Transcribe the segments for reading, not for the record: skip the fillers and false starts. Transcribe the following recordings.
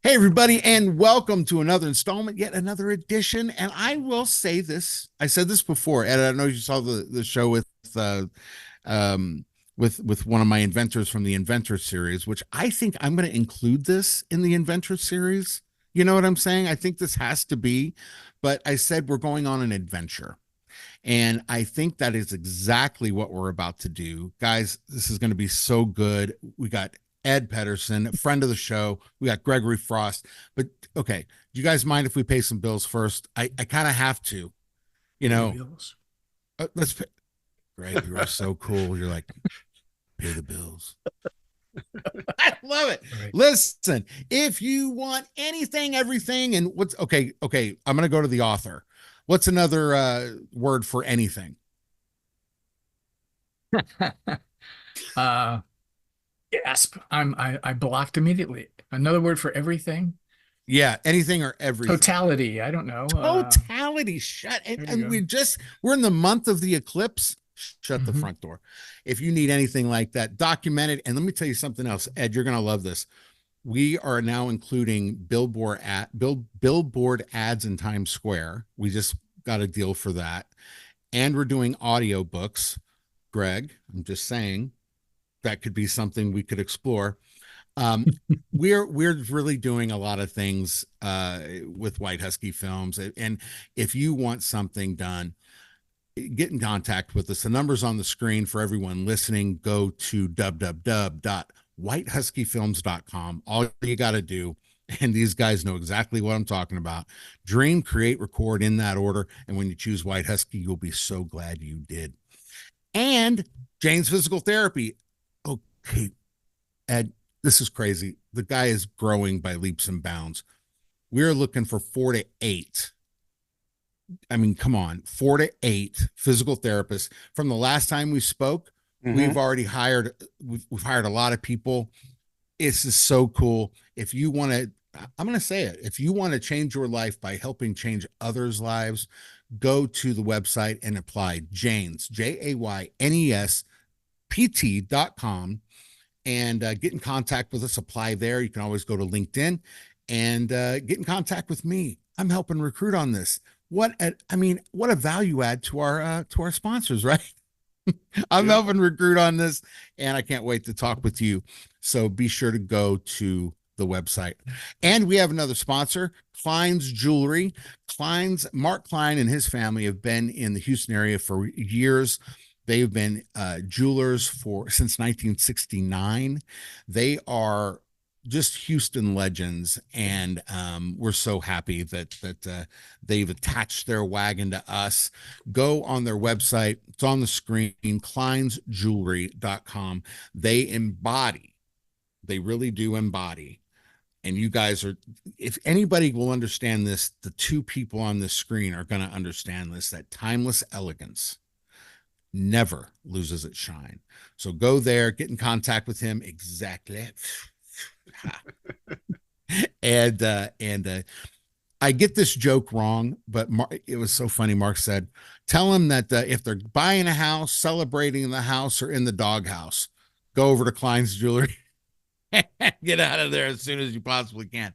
Hey, everybody, and welcome to another installment, yet another edition. And I will say this: I said this before, and I know you saw the show uh, um, with one of my inventors from the Inventor series, which I think I'm going to include this in the Inventor series. You know what I'm saying? I think this has to be, but I said we're going on an adventure. And I think that is exactly what we're about to do. Guys, this is going to be so good. We got Ed Pettersen, friend of the show. We got Gregory Frost. But okay, do you guys mind if we pay some bills first? I kind of have to, you Pay the know. bills. Let's pay. Greg, you are so cool. You're like, pay the bills. I love it. All right. Listen, if you want anything, everything, and what's okay, I'm gonna go to the author. What's another word for anything? uh Gasp. I blocked immediately. Another word for everything. Yeah, anything or everything. Totality. I don't know. Totality. Shut. And, There you and go. we're in the month of the eclipse. Shut the Hmm. front door. If you need anything like that, document it. And let me tell you something else, Ed, you're going to love this. We are now including billboard ads in Times Square. We just got a deal for that. And we're doing audio books. Greg, I'm just saying that could be something we could explore. Um, we're really doing a lot of things with White Husky Films, and if you want something done, get in contact with us. The number's on the screen for everyone listening. Go to www.whitehuskyfilms.com. All you got to do, and these guys know exactly what I'm talking about. Dream, create, record in that order, and when you choose White Husky, you'll be so glad you did. And Jane's Physical Therapy. Okay, Ed, this is crazy. The guy is growing by leaps and bounds. We're looking for 4 to 8. I mean, come on, 4 to 8 physical therapists. From the last time we spoke, we've Hmm. already hired, we've hired a lot of people. It's just so cool. If you want to, I'm going to say it. If you want to change your life by helping change others' lives, go to the website and apply. Janes, JAYNES, PT.com, and get in contact with us. Apply there. You can always go to LinkedIn and get in contact with me. I'm helping recruit on this. What a value add to our sponsors, right? I'm Beautiful. helping recruit on this, and I can't wait to talk with you. So be sure to go to the website. And we have another sponsor, Klein's Jewelry. Mark Klein and his family have been in the Houston area for years. They've been jewelers for since 1969. They are just Houston legends, and we're so happy that they've attached their wagon to us. Go on their website, it's on the screen, kleinsjewelry.com. They really do embody. And you guys are, if anybody will understand this, the two people on this screen are going to understand this, that timeless elegance never loses its shine. So go there, get in contact with him. Exactly. And I get this joke wrong, but it was so funny. Mark said, "Tell him that if they're buying a house, celebrating in the house, or in the doghouse, go over to Klein's Jewelry." Get out of there as soon as you possibly can.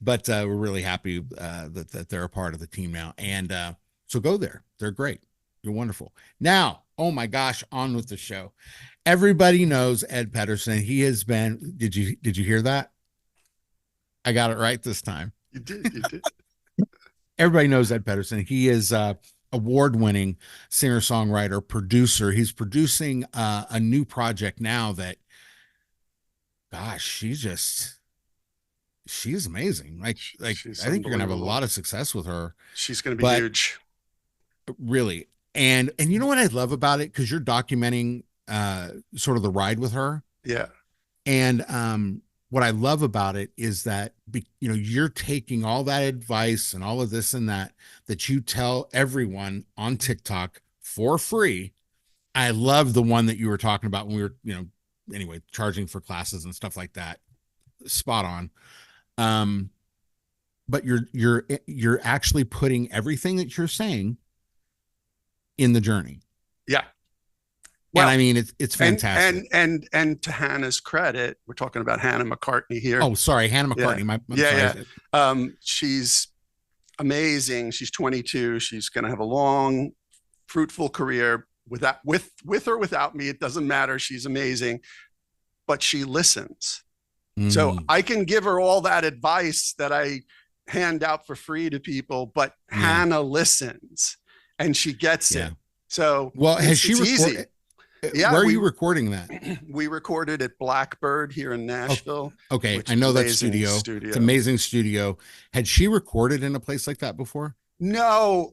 But we're really happy that they're a part of the team now, and so go there. They're great. You're wonderful. Now, oh my gosh, on with the show. Everybody knows Ed Pettersen. He has been. Did you hear that? I got it right this time. You did. You did. Everybody knows Ed Pettersen. He is award-winning singer-songwriter, producer. He's producing a new project now that, gosh, she's amazing. Like She's I think you're gonna have a unbelievable. lot of success with her. She's going to be But huge. really, and you know what I love about it, because you're documenting sort of the ride with her. Yeah. And what I love about it is that you're taking all that advice and all of this and that you tell everyone on TikTok for free. I love the one that you were talking about when we were, anyway, charging for classes and stuff like that. Spot on. Um, but you're actually putting everything that you're saying in the journey. Yeah. And Well, I mean, it's fantastic. and to Hannah's credit, we're talking about Hannah McCartney here. Oh, sorry, Hannah Yeah, McCartney. I'm yeah, sorry. yeah. She's amazing. She's 22. She's going to have a long, fruitful career with or without me. It doesn't matter. She's amazing, but she listens. So I can give her all that advice that I hand out for free to people, but Hannah listens and she gets it. So well, has she recorded? Yeah, where are you recording that? We recorded at Blackbird here in Nashville. Okay, I know that studio. It's amazing studio. Had she recorded in a place like that before? No,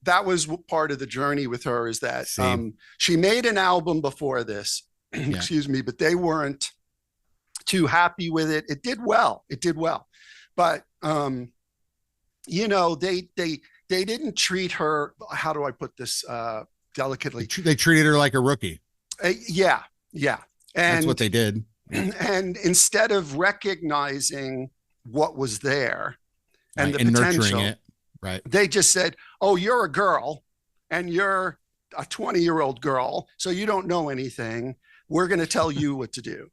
that was part of the journey with her, is that she made an album before this, excuse me, but they weren't too happy with it. It did well. But you know, they didn't treat her, how do I put this delicately? They treated her like a rookie. Yeah. And that's what they did. And instead of recognizing what was there and the and potential, nurturing it, right? They just said, "Oh, you're a girl and you're a 20-year-old girl, so you don't know anything. We're going to tell you what to do."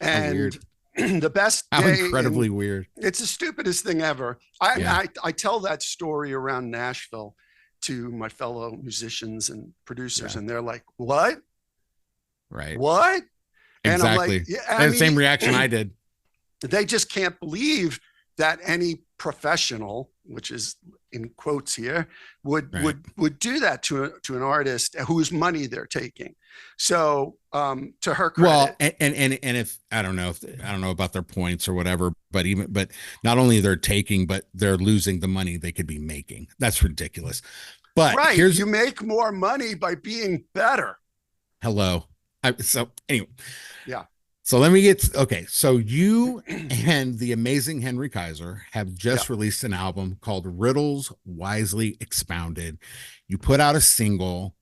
And the best how incredibly weird. It's the stupidest thing ever. I tell that story around Nashville to my fellow musicians and producers, and they're like, "What? Right? What?" And exactly. I'm like, the same reaction I did. They just can't believe that any professional, which is in quotes here, would do that to an artist whose money they're taking. So to her credit, well, and if I don't know about their points or whatever, but not only they're taking, but they're losing the money they could be making. That's ridiculous. But you make more money by being better. Hello. So anyway, yeah. So let me so you and the amazing Henry Kaiser have just released an album called Riddles Wisely Expounded. You put out a single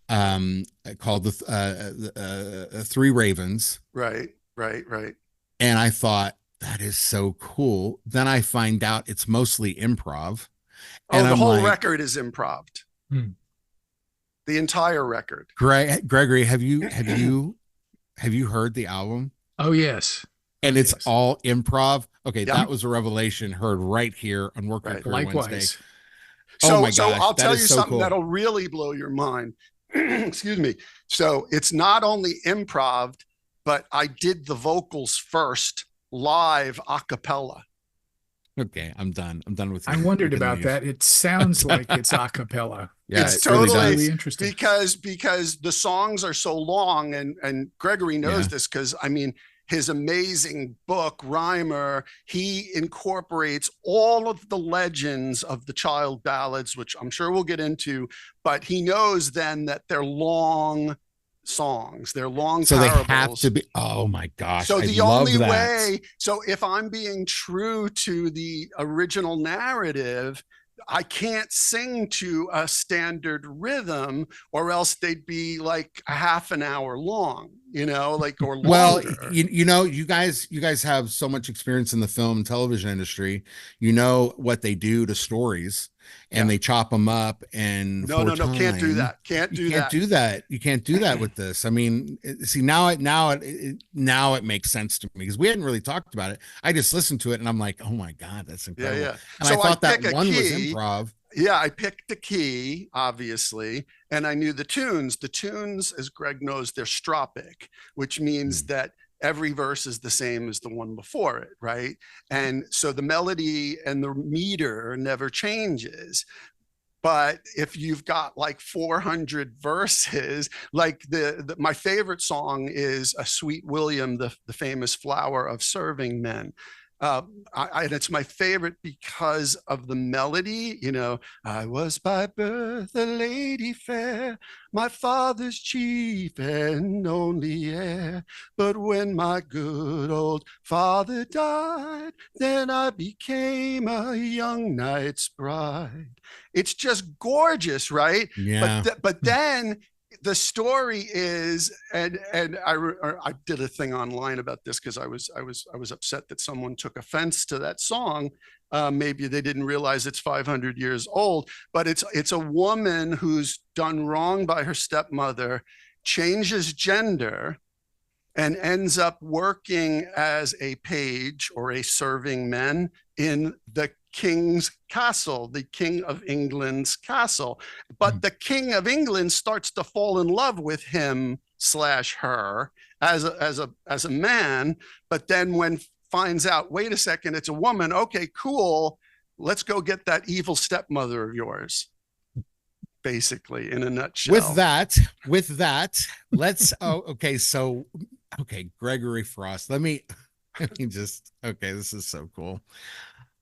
called the Three Ravens. Right. And I thought, that is so cool. Then I find out it's mostly improv. And the whole record is improv. The entire record. Gregory, have you heard the album? Oh, yes. And it's all improv. Okay, that was a revelation heard right here on Work Crew Wednesday. So, my gosh, so I'll tell you something that'll really blow your mind. Excuse me. So it's not only improv, but I did the vocals first live a cappella. Okay, I'm done. I'm done with. I wondered about that. It sounds like it's a cappella. Yeah, it's totally really interesting because the songs are so long, and Gregory knows this because I mean his amazing book Rhymer, he incorporates all of the legends of the child ballads, which I'm sure we'll get into, but he knows then that they're long songs, they're long so parables. They have to be. Oh my gosh. So the only way, so if I'm being true to the original narrative, I can't sing to a standard rhythm, or else they'd be like a half an hour long, or longer. Well, you guys have so much experience in the film and television industry. You know what they do to stories, and they chop them up. And no, can't do that. You can't do that with this. I mean, see, now it makes sense to me because we hadn't really talked about it. I just listened to it and I'm like, oh my God, that's incredible. Yeah. And so I thought that one was improv. Yeah, I picked the key, obviously, and I knew the tunes. The tunes, as Greg knows, they're stropic, which means that every verse is the same as the one before it, right? And so the melody and the meter never changes. But if you've got like 400 verses, like my favorite song is A Sweet William, the famous flower of serving men. And it's my favorite because of the melody. I was by birth a lady fair, my father's chief and only heir. But when my good old father died, then I became a young knight's bride. It's just gorgeous, right? Yeah. But then the story is, and I did a thing online about this because I was upset that someone took offense to that song. Maybe they didn't realize it's 500 years old, but it's a woman who's done wrong by her stepmother, changes gender, and ends up working as a page or a serving man in the king's castle, the King of England's castle. But the King of England starts to fall in love with him / her as a man. But then when finds out, wait a second, it's a woman. Okay, cool. Let's go get that evil stepmother of yours. Basically, in a nutshell. With that, let's. Okay, Gregory Frost. Let me just. Okay, this is so cool.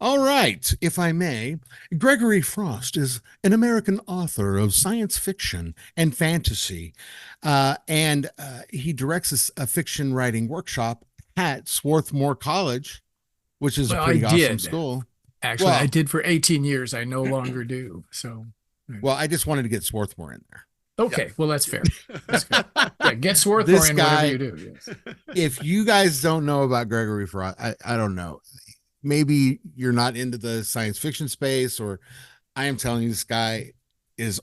All right, if I may, Gregory Frost is an American author of science fiction and fantasy, and he directs a fiction writing workshop at Swarthmore College, which is a pretty awesome school. Actually, I did for 18 years. I no longer do. So, well, I just wanted to get Swarthmore in there. Okay, well, that's fair. That's good. Yeah, get Swarthmore in whatever you do. Yes. If you guys don't know about Gregory Frost, I don't know. Maybe you're not into the science fiction space, or I am telling you, this guy is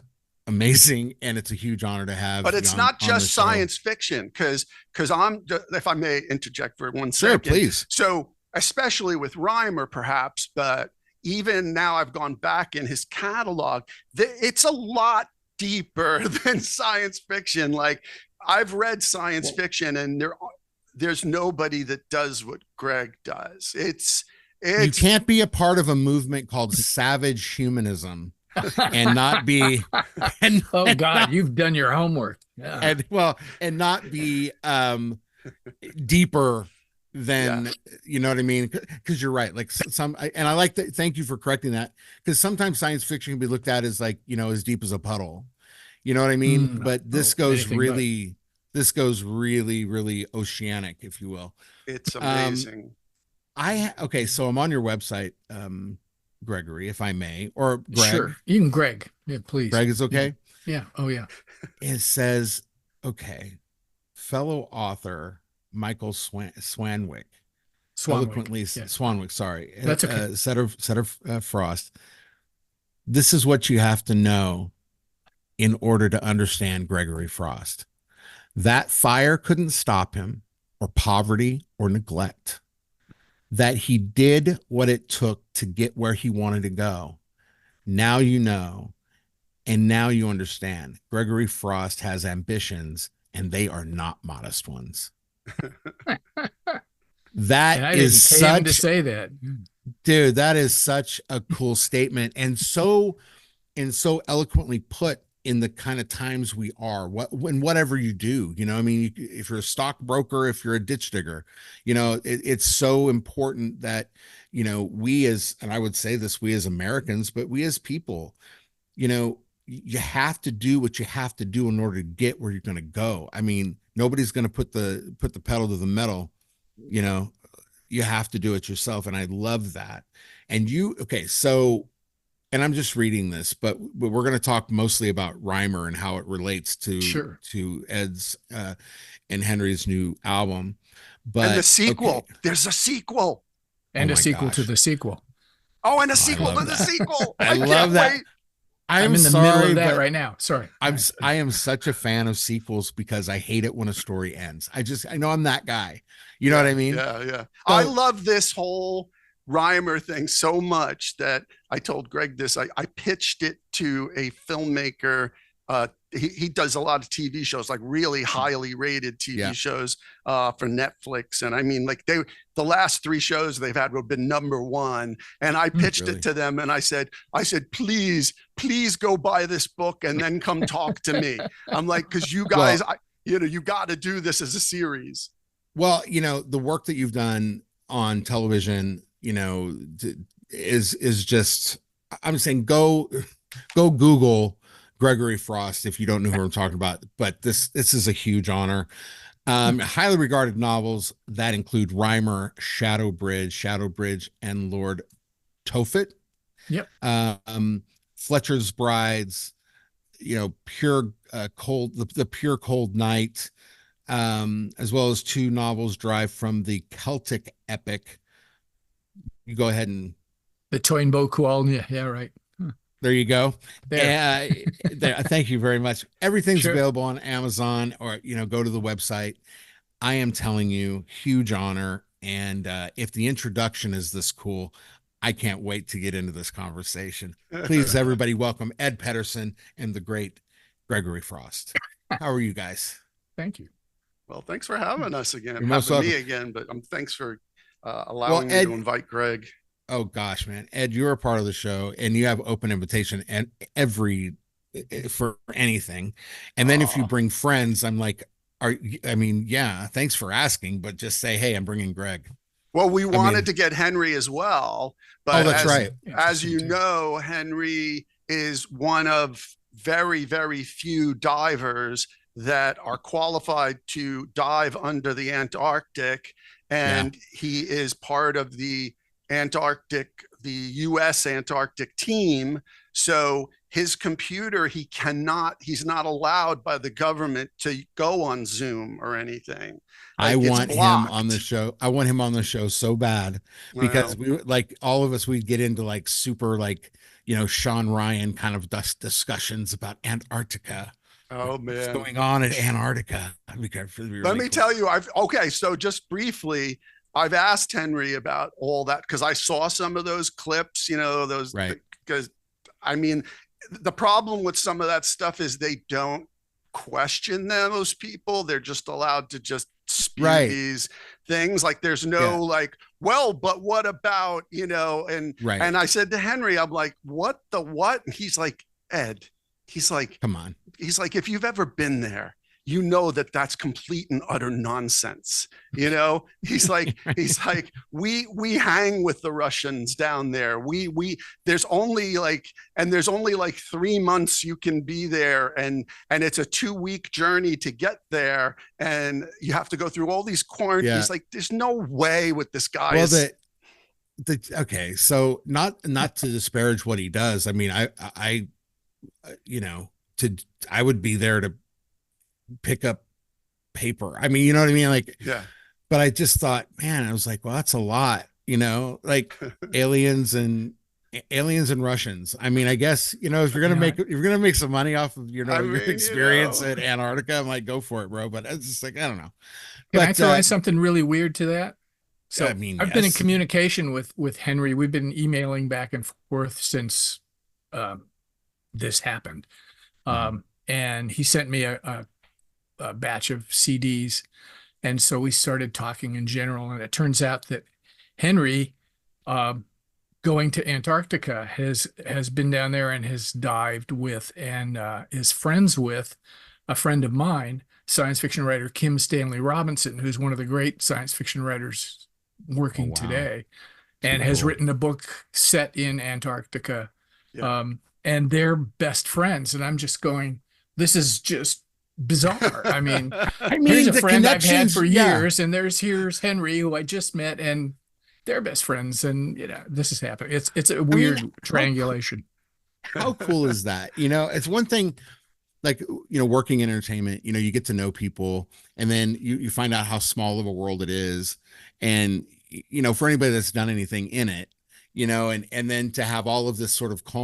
amazing, and it's a huge honor to have. But it's not just science fiction, because I'm, if I may interject for 1 second. Sure, please. So, especially with Reimer, perhaps, but even now I've gone back in his catalog, it's a lot deeper than science fiction. Like, I've read science fiction, and there's nobody that does what Greg does. You can't be a part of a movement called savage humanism and not be oh God, you've done your homework. Yeah. And not be deeper than you know what I mean, because you're right. Like I like that. Thank you for correcting that, because sometimes science fiction can be looked at as, like, you know, as deep as a puddle, you know what I mean? But this goes really oceanic, if you will. It's amazing. Okay, so I'm on your website, Gregory, if I may, or Greg. Sure, you can Greg. Yeah, please. Greg is okay. Yeah. Oh yeah. It says, okay, fellow author Michael Swanwick. Eloquently, yeah. Swanwick. Sorry, that's okay. Set of Frost. This is what you have to know in order to understand Gregory Frost. That fire couldn't stop him, or poverty, or neglect. That he did what it took to get where he wanted to go. Now you know, and now you understand. Gregory Frost has ambitions, and they are not modest ones. That is such to say that, dude. That is such a cool statement, and so eloquently put in the kind of times we are. Whatever you do, you know, I mean, if you're a stockbroker, if you're a ditch digger, you know, it's so important that, you know, and I would say this, we as Americans, but we as people, you know, you have to do what you have to do in order to get where you're going to go. I mean, nobody's going to put the pedal to the metal, you know. You have to do it yourself, and I love that. And and I'm just reading this, but we're going to talk mostly about Reimer and how it relates to Ed's and Henry's new album. But and the sequel, there's a sequel, and a sequel to the sequel. Oh, and a sequel to the sequel. I love that. Wait. I'm in the middle of that right now. Sorry. I am such a fan of sequels because I hate it when a story ends. I know I'm that guy. You know what I mean? Yeah. So, I love this whole Reimer thing so much that I told Greg this. I pitched it to a filmmaker. He does a lot of TV shows, like really highly rated TV shows for Netflix. And I mean, like the last 3 shows they've had have been #1. And I pitched it to them, and I said, please go buy this book and then come talk to me. I'm like, because you guys, you got to do this as a series. Well, you know, the work that you've done on television, you know, is just, I'm saying, go Google Gregory Frost if you don't know who I'm talking about. But this is a huge honor. Highly regarded novels that include Reimer, Shadow Bridge, and Lord Tophet. Yep. Fletcher's Brides, you know, Pure Cold, the Pure Cold Night, as well as 2 novels derived from the Celtic epic. You go ahead and the Toynbee Cool. Yeah, right. There you go. There. Thank you very much. Everything's Sure. available on Amazon, or go to the website. I am telling you, huge honor. And if the introduction is this cool, I can't wait to get into this conversation. Please, everybody, welcome Ed Pettersen and the great Gregory Frost. How are you guys? Thank you. Well, thanks for having us again, You're most having me welcome. again, but thanks for allowing me Ed, to invite Greg. oh gosh, man, Ed, you're a part of the show, and you have open invitation and every for anything. And then if you bring friends, I'm like, yeah, thanks for asking, but just say, hey, I'm bringing Greg. Well, we wanted to get Henry as well, but that's right. As you know, Henry is one of very, very few divers that are qualified to dive under the Antarctic, and he is part of the U.S. Antarctic team. So his computer, he's not allowed by the government to go on Zoom or anything. I want him on the show. I want him on the show so bad, because we, like, all of us, we'd get into like super, like, Sean Ryan kind of discussions about Antarctica. Oh man, what's going on at Antarctica? Let me tell you, so just briefly, I've asked Henry about all that because I saw some of those clips, those, because I mean, the problem with some of that stuff is they don't question those people. They're just allowed to just spew these things. Like there's no like, well, but what about, and I said to Henry, I'm like, what? And he's like, Ed, he's like, come on. He's like, if you've ever been there, that's complete and utter nonsense. He's like, we hang with the Russians down there. There's only like 3 months you can be there, and it's a 2-week journey to get there, and you have to go through all these quarantines. He's like, there's no way with this guy. Well, okay, so not to disparage what he does. I mean, I would be there to pick up paper. I mean, you know what I mean? Like, but I just thought, man, I was like, well, that's a lot, like aliens and Russians. I mean, I guess, if you're going to make some money off of, your experience at Antarctica, I'm like, go for it, bro. But it's just like, I don't know. Can I throw in something really weird to that? So I mean, I've been in communication with Henry. We've been emailing back and forth since this happened. And he sent me a batch of CDs. And so we started talking in general. And it turns out that Henry, going to Antarctica, has been down there and has dived with and is friends with a friend of mine, science fiction writer Kim Stanley Robinson, who's one of the great science fiction writers working today, and has written a book set in Antarctica. And they're best friends. And I'm just going, this is just bizarre. I mean, here's a friend I've had for years, and here's Henry, who I just met, and they're best friends. And this is happening. It's a weird triangulation. How cool is that? It's one thing, like, working in entertainment, you get to know people, and then you find out how small of a world it is. And, for anybody that's done anything in it, and then to have all of this sort of I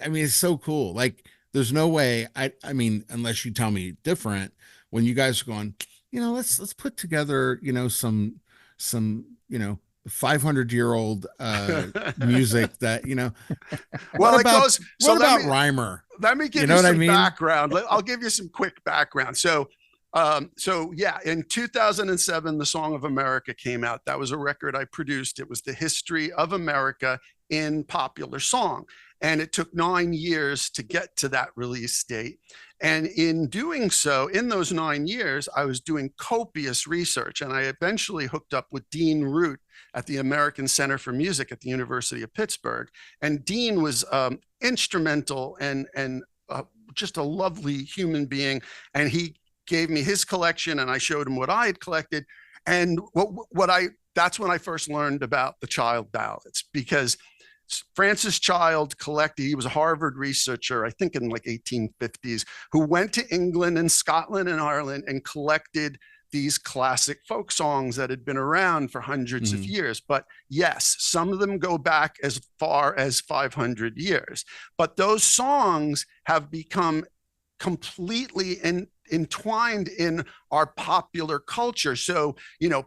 mean, it's so cool. Like, there's no way, I mean, unless you tell me different, when you guys are going, let's put together, some 500-year-old music that, well, what about Rhymer? Let me give you some background. I'll give you some quick background. So in 2007, The Song of America came out. That was a record I produced. It was the history of America in popular song. And it took 9 years to get to that release date. And in doing so, in those 9 years, I was doing copious research. And I eventually hooked up with Dean Root at the American Center for Music at the University of Pittsburgh. And Dean was instrumental and just a lovely human being. And he gave me his collection, and I showed him what I had collected. And that's when I first learned about the child ballads, because Francis Child collected, he was a Harvard researcher, I think in like 1850s, who went to England and Scotland and Ireland and collected these classic folk songs that had been around for hundreds of years. But yes, some of them go back as far as 500 years. But those songs have become completely entwined in our popular culture. So,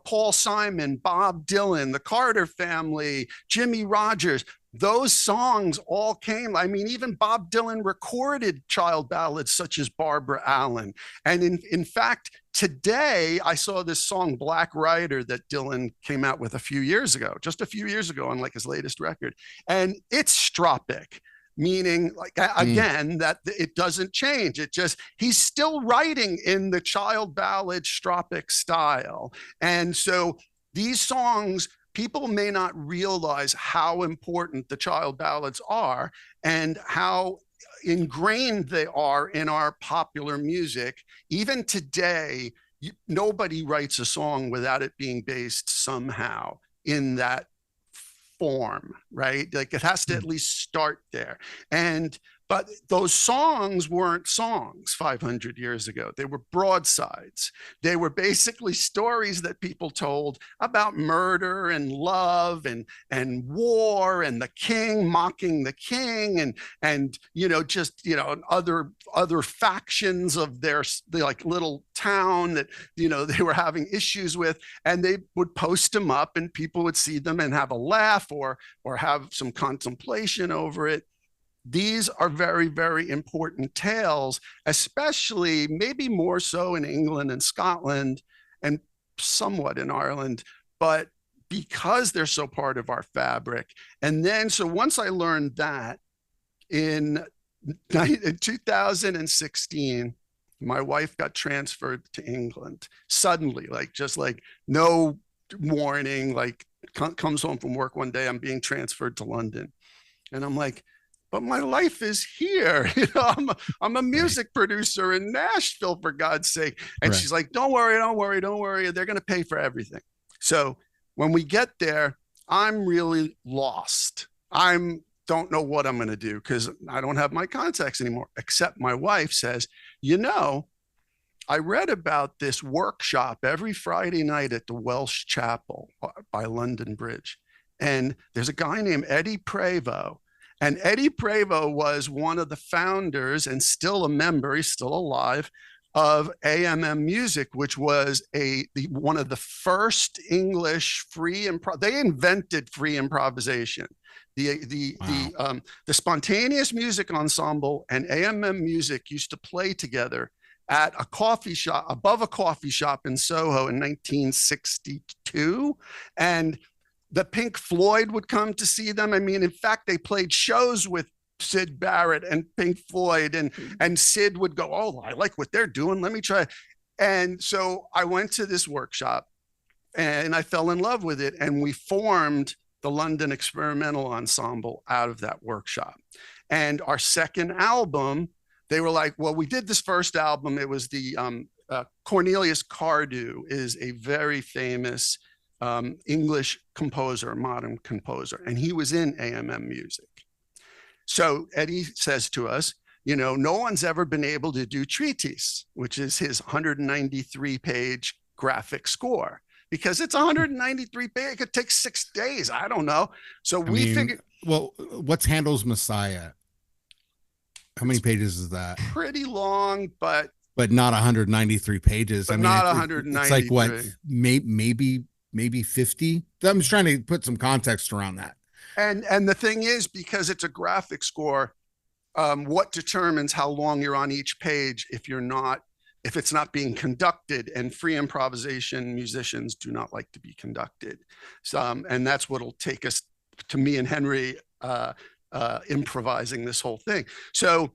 Paul Simon, Bob Dylan, the Carter family, Jimmy Rogers, those songs all came. I mean, even Bob Dylan recorded child ballads such as Barbara Allen. And in fact, today I saw this song Black Rider that Dylan came out with just a few years ago on like his latest record. And it's stropic, meaning like, again, that it doesn't change. He's still writing in the child ballad stropic style. And so these songs, people may not realize how important the child ballads are and how ingrained they are in our popular music. Even today, nobody writes a song without it being based somehow in that form, right? Like it has to at least start there. But those songs weren't songs 500 years ago. They were broadsides. They were basically stories that people told about murder and love and war and the king mocking the king and other factions of their like little town that they were having issues with, and they would post them up and people would see them and have a laugh or have some contemplation over it. These are very, very important tales, especially maybe more so in England and Scotland and somewhat in Ireland, but because they're so part of our fabric. And then, so once I learned that in 2016, my wife got transferred to England suddenly, just like no warning, like comes home from work one day, I'm being transferred to London. And I'm like, but my life is here. I'm a music producer in Nashville, for God's sake. And she's like, don't worry. They're going to pay for everything. So when we get there, I'm really lost. Don't know what I'm going to do because I don't have my contacts anymore, except my wife says, I read about this workshop every Friday night at the Welsh Chapel by London Bridge. And there's a guy named Eddie Prevost. And Eddie Prevost was one of the founders and still a member, he's still alive, of AMM Music, which was one of the first English free they invented free improvisation. The Spontaneous Music Ensemble and AMM Music used to play together at a coffee shop, above a coffee shop in Soho in 1962. And the Pink Floyd would come to see them. I mean, in fact, they played shows with Syd Barrett and Pink Floyd, and Syd would go, oh, I like what they're doing. Let me try. And so I went to this workshop and I fell in love with it. And we formed the London Experimental Ensemble out of that workshop. And our second album, they were like, well, we did this first album. It was the Cornelius Cardew is a very famous English composer, modern composer, and he was in AMM Music. So Eddie says to us, no one's ever been able to do Treatise, which is his 193-page graphic score, because it's 193 pages. It could take 6 days. I don't know. So we figured. Well, what's Handel's Messiah? How many pages is that? Pretty long, but not 193 pages. I mean, not 193. It's like what, maybe 50. I'm just trying to put some context around that. And the thing is, because it's a graphic score, what determines how long you're on each page if it's not being conducted, and free improvisation musicians do not like to be conducted. So, and that's what'll take us to me and Henry improvising this whole thing. So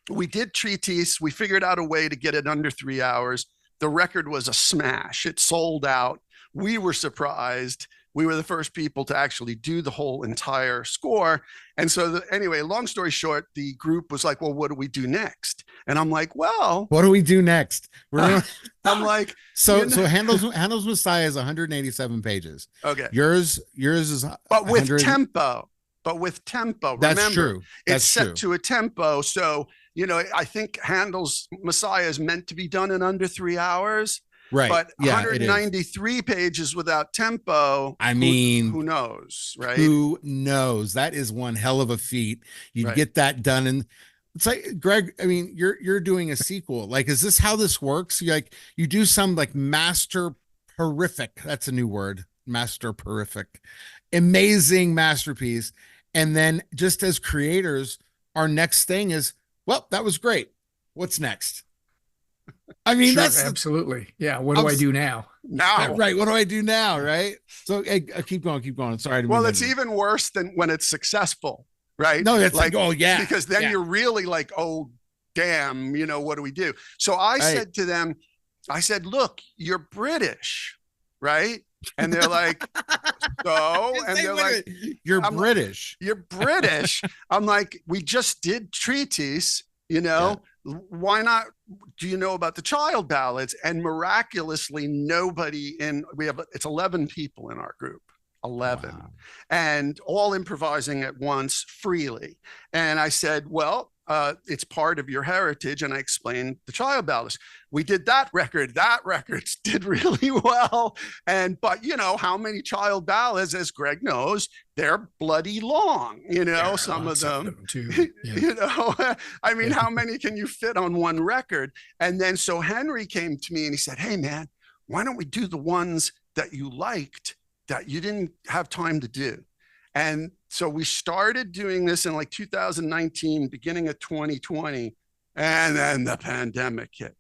we did Treatise. We figured out a way to get it under 3 hours. The record was a smash. It sold out. We were surprised. We were the first people to actually do the whole entire score. And so anyway, long story short, the group was like, well, what do we do next? And I'm like, well, what do we do next? I'm like, so Handel's Messiah is 187 pages. Okay. Yours is, but with tempo. That's Remember, true. It's set to a tempo. So, I think Handel's Messiah is meant to be done in under 3 hours. Right. But Yeah, it is. 193 pages without tempo. I mean, who knows, right? Who knows? That is one hell of a feat. You'd Right. get that done. And it's like, Greg, I mean, you're doing a sequel. Like, is this how this works? You do some like master horrific. That's a new word. Master horrific. Amazing masterpiece. And then just as creators, our next thing is, well, that was great. What's next? I mean, Sure, that's absolutely. Yeah. What do I do now? Now, right. What do I do now? Right. So hey, keep going, keep going. Sorry. Well, it's even worse than when it's successful, right? No, it's like, oh yeah, because then you're really like, oh damn, what do we do? So I said to them, I said, look, you're British, right? And they're like, so, and they're like, you're British. You're British. I'm like, we just did treatise, why not? Do you know about the child ballads? And miraculously, nobody it's 11 people in our group, 11, wow. And all improvising at once freely. And I said, well, it's part of your heritage. And I explained the child ballads. We did that record did really well. But how many child ballads, as Greg knows, they're bloody long, some of them too. Yeah. I mean, how many can you fit on one record? And then so Henry came to me and he said, hey man, why don't we do the ones that you liked that you didn't have time to do? And so we started doing this in like 2019, beginning of 2020, and then the pandemic hit,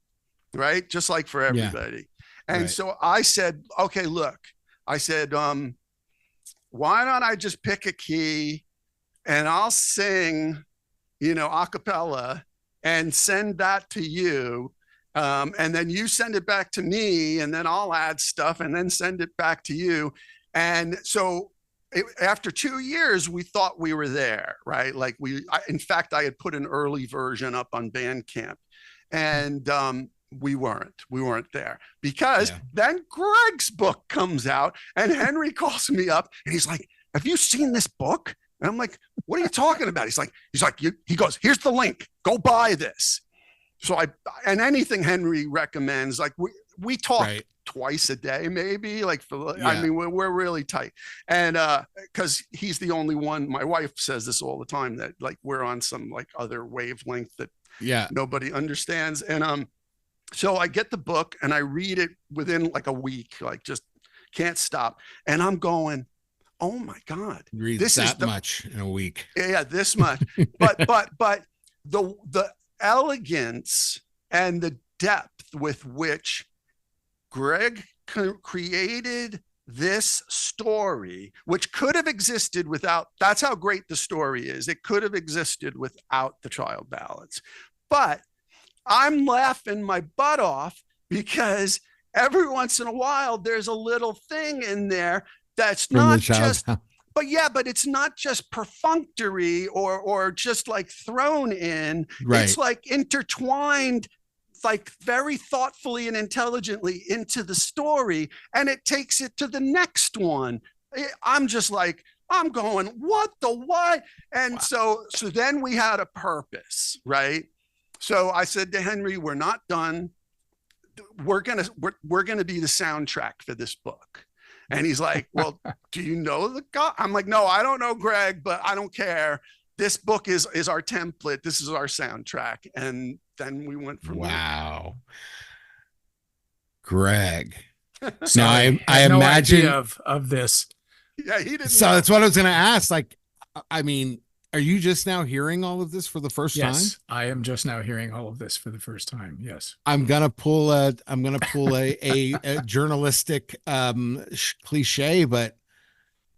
right? Just like for everybody. Yeah. And so I said, okay, look, I said, why don't I just pick a key and I'll sing, a cappella and send that to you. And then you send it back to me, and then I'll add stuff and then send it back to you. And so after 2 years, we thought we were there, right? Like in fact, I had put an early version up on Bandcamp, and we weren't there because then Greg's book comes out and Henry calls me up and he's like, have you seen this book? And I'm like, what are you talking about? He's like, he goes, here's the link, go buy this. So and anything Henry recommends, like we talk twice a day, maybe, like I mean, we're really tight. And because he's the only one, my wife says this all the time, that like we're on some like other wavelength that nobody understands. And so I get the book and I read it within like a week, like just can't stop. And I'm going, oh my God, this is that much in a week. Yeah, this much. but the elegance and the depth with which Greg created this story, which could have existed without, that's how great the story is. It could have existed without the child ballads. But I'm laughing my butt off because every once in a while, there's a little thing in there that's not just, but it's not just perfunctory or just like thrown in. Right. It's like intertwined, like very thoughtfully and intelligently into the story, and it takes it to the next one. I'm just like, I'm going, what the what? And so then we had a purpose, right? So I said to Henry, we're not done. We're gonna be the soundtrack for this book. And he's like, well, do you know the guy? I'm like, no, I don't know Greg, but I don't care. This book is our template. This is our soundtrack. And then we went from wow. Greg. So now I imagine of this. Yeah, he didn't. So know. That's what I was going to ask. Like, I mean, are you just now hearing all of this for the first time? Yes, I am just now hearing all of this for the first time. Yes. I'm gonna pull a journalistic cliche, but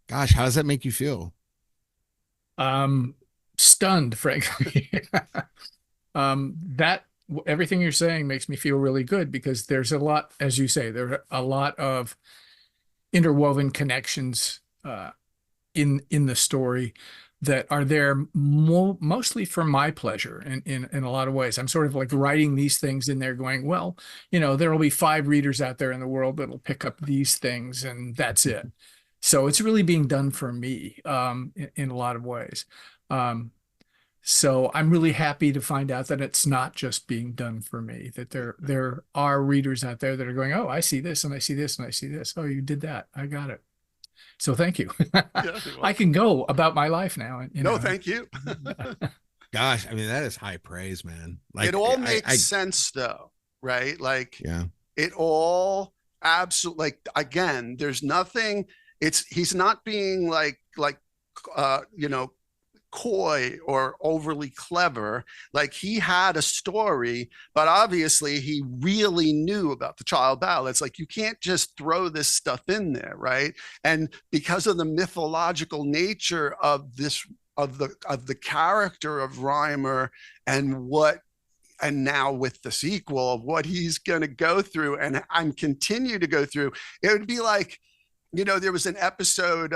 gosh, how does that make you feel? Stunned, frankly. That everything you're saying makes me feel really good because there's a lot, as you say, there are a lot of interwoven connections in the story that are there mostly for my pleasure in a lot of ways. I'm sort of like writing these things in there going, well, there will be 5 readers out there in the world that'll pick up these things and that's it. So it's really being done for me in a lot of ways. So I'm really happy to find out that it's not just being done for me, that there are readers out there that are going, oh, I see this and I see this and I see this. Oh, you did that. I got it. So thank you. Yeah, I can go about my life now. No, thank you. Gosh, I mean, that is high praise, man. Like, it all makes sense though, right? Like, yeah, it all absolutely, like, again, there's nothing, he's not being like, you know, coy or overly clever. Like, he had a story, but obviously he really knew about the child ballads. Like, you can't just throw this stuff in there, right? And because of the mythological nature of this, of the character of Reimer, and now with the sequel of what he's going to go through and continue to go through, it would be like, you know, there was an episode,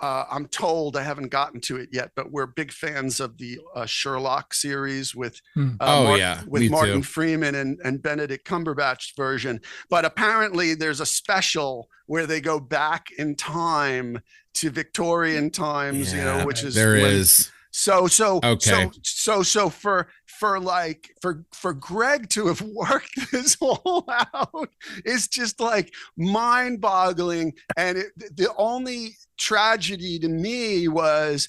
I'm told, I haven't gotten to it yet, but we're big fans of the Sherlock series with Martin Freeman and Benedict Cumberbatch version. But apparently there's a special where they go back in time to Victorian times, you know, which is So for Greg to have worked this all out is just like mind-boggling. And the only tragedy to me was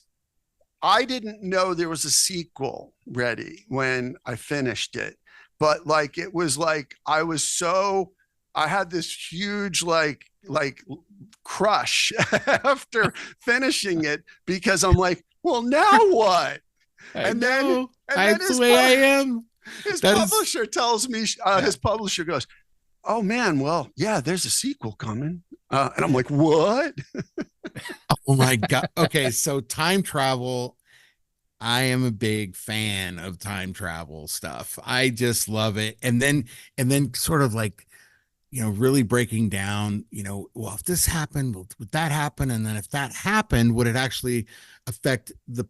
I didn't know there was a sequel ready when I finished it. But like, it was like I had this huge like crush after finishing it, because I'm like, well, now what? And then that's the way I am. His publisher tells me, his publisher goes, oh man, well, yeah, there's a sequel coming. And I'm like, what? Oh my God. Okay. So time travel, I am a big fan of time travel stuff. I just love it. And then sort of like, you know, really breaking down, you know, well, if this happened, would that happen? And then if that happened, would it actually affect the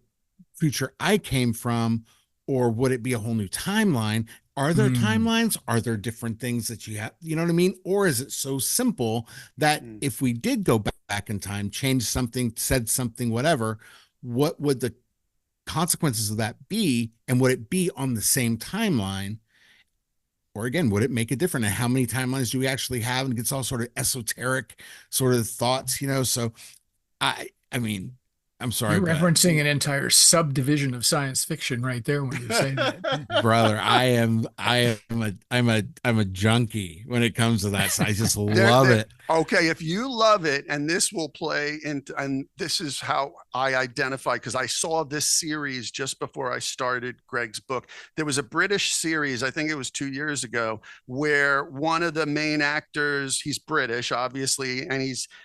future I came from? Or would it be a whole new timeline? Are there timelines? Are there different things that you have? You know what I mean? Or is it so simple that if we did go back in time, change something, said something, whatever, what would the consequences of that be? And would it be on the same timeline? Or again, would it make it different? And how many timelines do we actually have? And it gets all sort of esoteric sort of thoughts, you know? So I mean, I'm sorry. You're referencing an entire subdivision of science fiction right there when you say that. Brother, I'm a junkie when it comes to that. So I just love it. Okay, if you love it, and this will play into, and this is how I identify, because I saw this series just before I started Greg's book. There was a British series, I think it was 2 years ago, where one of the main actors, he's British, obviously, and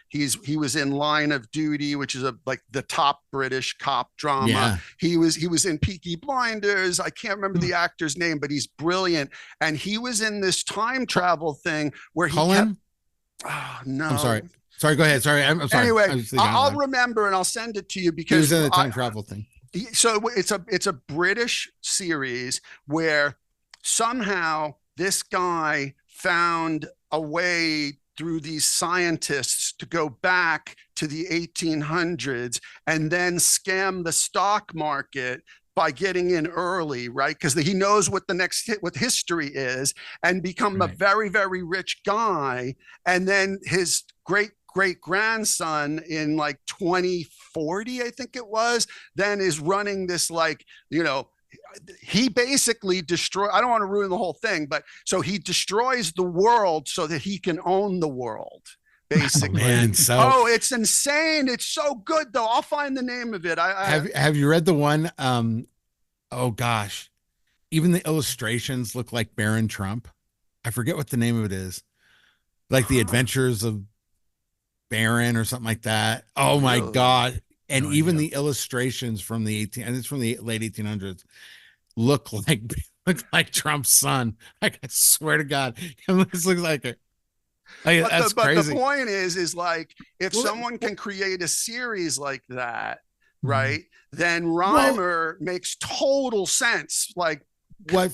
he was in Line of Duty, which is like the top British cop drama. Yeah. He was in Peaky Blinders. I can't remember the actor's name, but he's brilliant. And he was in this time travel thing where he kept, oh no, I'm sorry, go ahead. Sorry, I'm sorry. Anyway, I'll remember and I'll send it to you, because he was in the time travel thing. So it's a British series where somehow this guy found a way through these scientists to go back to the 1800s and then scam the stock market by getting in early, right? Because he knows what the next hit, what history is, and become a very, very rich guy. And then his great grandson in like 2040, I think it was, then is running this, like, you know, he basically I don't want to ruin the whole thing, but so he destroys the world so that he can own the world. Basically. Oh, man, it's insane. It's so good though. I'll find the name of it. Have you read the one? Oh gosh, even the illustrations look like Baron Trump. I forget what the name of it is. Like the Adventures of Baron or something like that. Oh my God. And even the illustrations from the and it's from the late 1800s, look like Trump's son. Like, I swear to God, this looks like it. Like, that's crazy. But the point is like, if someone can create a series like that, right, then Reimer makes total sense. Like,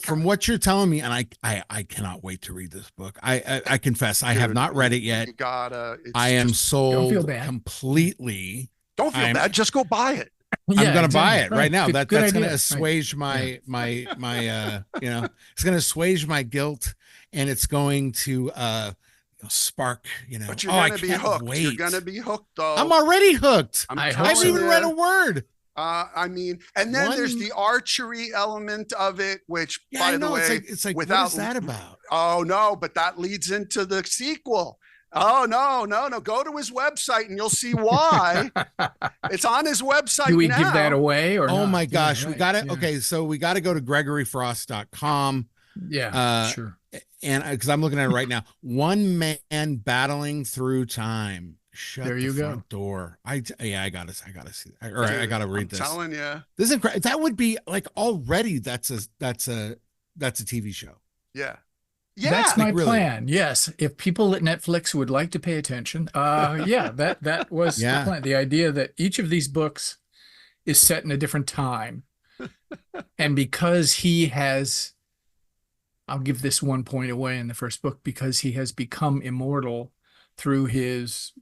from what you're telling me, and I cannot wait to read this book. I confess, I have not read it yet. You gotta. I am sold completely. Don't feel bad. Just go buy it. I'm gonna buy exactly. it right now. Good That's gonna idea. assuage Right. my it's gonna assuage my guilt, and it's going to spark, But you're oh, I gonna be can't hooked. You're wait. gonna be hooked, I'm though. already hooked. I'm I I hope haven't telling so. even read a you. word. I mean, and then there's One, the archery element of it, which, yeah, I by the know. way, It's like, what without, is that about? oh no, but that leads into the sequel. Oh no, no, no. Go to his website and you'll see why. It's on his Do website we give that now. away or Oh not? my Yeah, gosh, we right. got it. Yeah. Okay, so we got to go to gregoryfrost.com. Yeah, Uh, sure. and because I'm looking at it right now, one man battling through time. Shut There the you go. front door. I gotta see, or I Dude, gotta read I'm this. telling you. This is incredible. That would be like already. That's a TV show. Yeah. That's Yeah. my really. plan. Yes. If people at Netflix would like to pay attention, yeah, that was the Yeah. plan. The idea that each of these books is set in a different time. And because he has, I'll give this 1 point away in the first book, because he has become immortal through his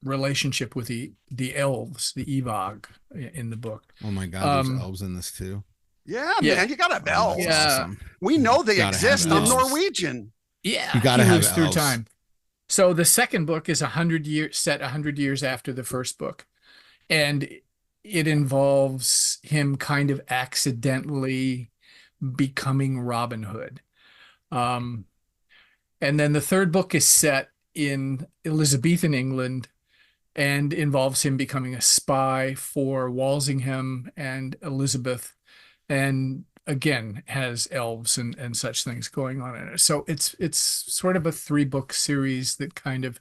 relationship with the elves, the Evog in the book. Oh my God, there's Um, elves in this too. Yeah, Yeah. man. You got to have Oh, elves. that's Yeah. awesome. We know they Gotta have exist. I'm elves. Norwegian. Yeah, You gotta he have moves through elves. time. So the second book is 100 years set 100 years after the first book, and it involves him kind of accidentally becoming Robin Hood. Um, and then the third book is set in Elizabethan England and involves him becoming a spy for Walsingham and Elizabeth, and again has elves and such things going on in it. So it's sort of a 3-book series that kind of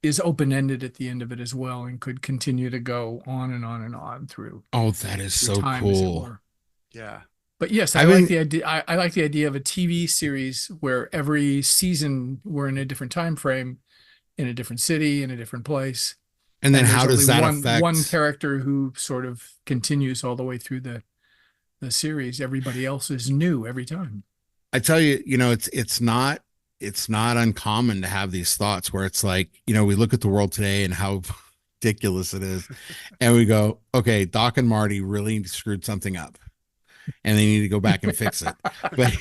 is open-ended at the end of it as well, and could continue to go on and on and on through Oh, that is so time, as it cool. were. Yeah. But yes, I like the idea. I like the idea of a TV series where every season we're in a different time frame, in a different city, in a different place. And then And how there's does only that one affect? character who sort of continues all the way through the series. Everybody else is new every time. I tell you, it's not uncommon to have these thoughts where it's like, we look at the world today and how ridiculous it is, and we go, okay, Doc and Marty really screwed something up, and they need to go back and fix it. But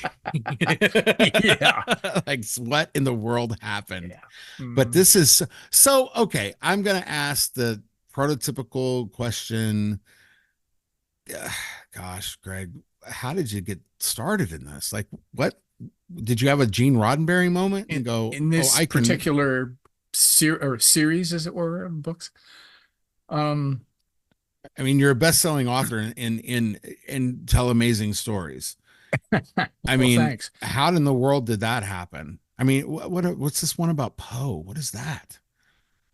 Yeah. like, what in the world happened? Yeah. But this is so okay. I'm gonna ask the prototypical question. Gosh, Greg, how did you get started in this? Like, what did you have a Gene Roddenberry moment and go, in this I can. particular series, as it were, of books? I mean, you're a best-selling author in tell amazing stories. I Well, mean, thanks. how in the world did that happen? I mean, what's this one about Poe? What is that?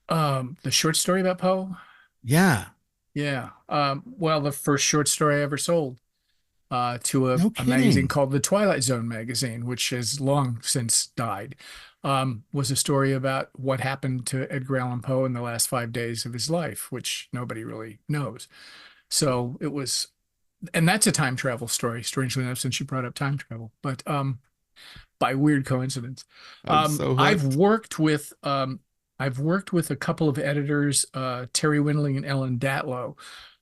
The short story about Poe. Yeah, Yeah. Well, the first short story I ever sold to no a magazine kidding. called the Twilight Zone magazine, which has long since died, was a story about what happened to Edgar Allan Poe in the last 5 days of his life, which nobody really knows. So it was, and that's a time travel story, strangely enough, since you brought up time travel, but by weird coincidence. I'm so I've hooked. worked with a couple of editors, Terry Windling and Ellen Datlow,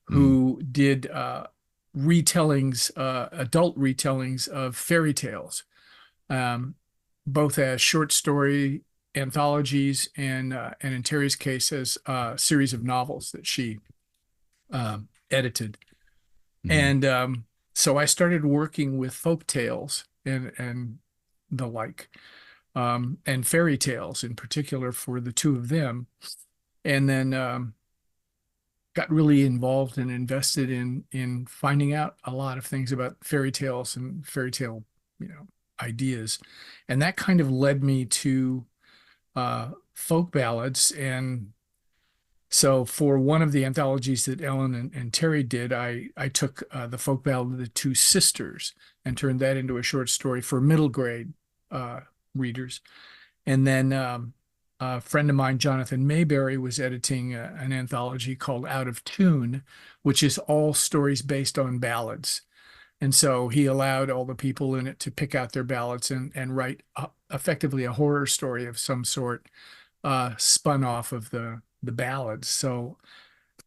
who did retellings, adult retellings of fairy tales, both as short story anthologies and in Terry's case as a series of novels that she edited. And so I started working with folk tales and the like, and fairy tales in particular for the two of them, and then got really involved and invested in finding out a lot of things about fairy tales and fairy tale, ideas, and that kind of led me to folk ballads. And so for one of the anthologies that Ellen and Terry did, I took the folk ballad of the Two Sisters and turned that into a short story for middle grade readers. And then a friend of mine, Jonathan Mayberry, was editing an anthology called Out of Tune, which is all stories based on ballads. And so he allowed all the people in it to pick out their ballads and write effectively a horror story of some sort, spun off of the ballads. So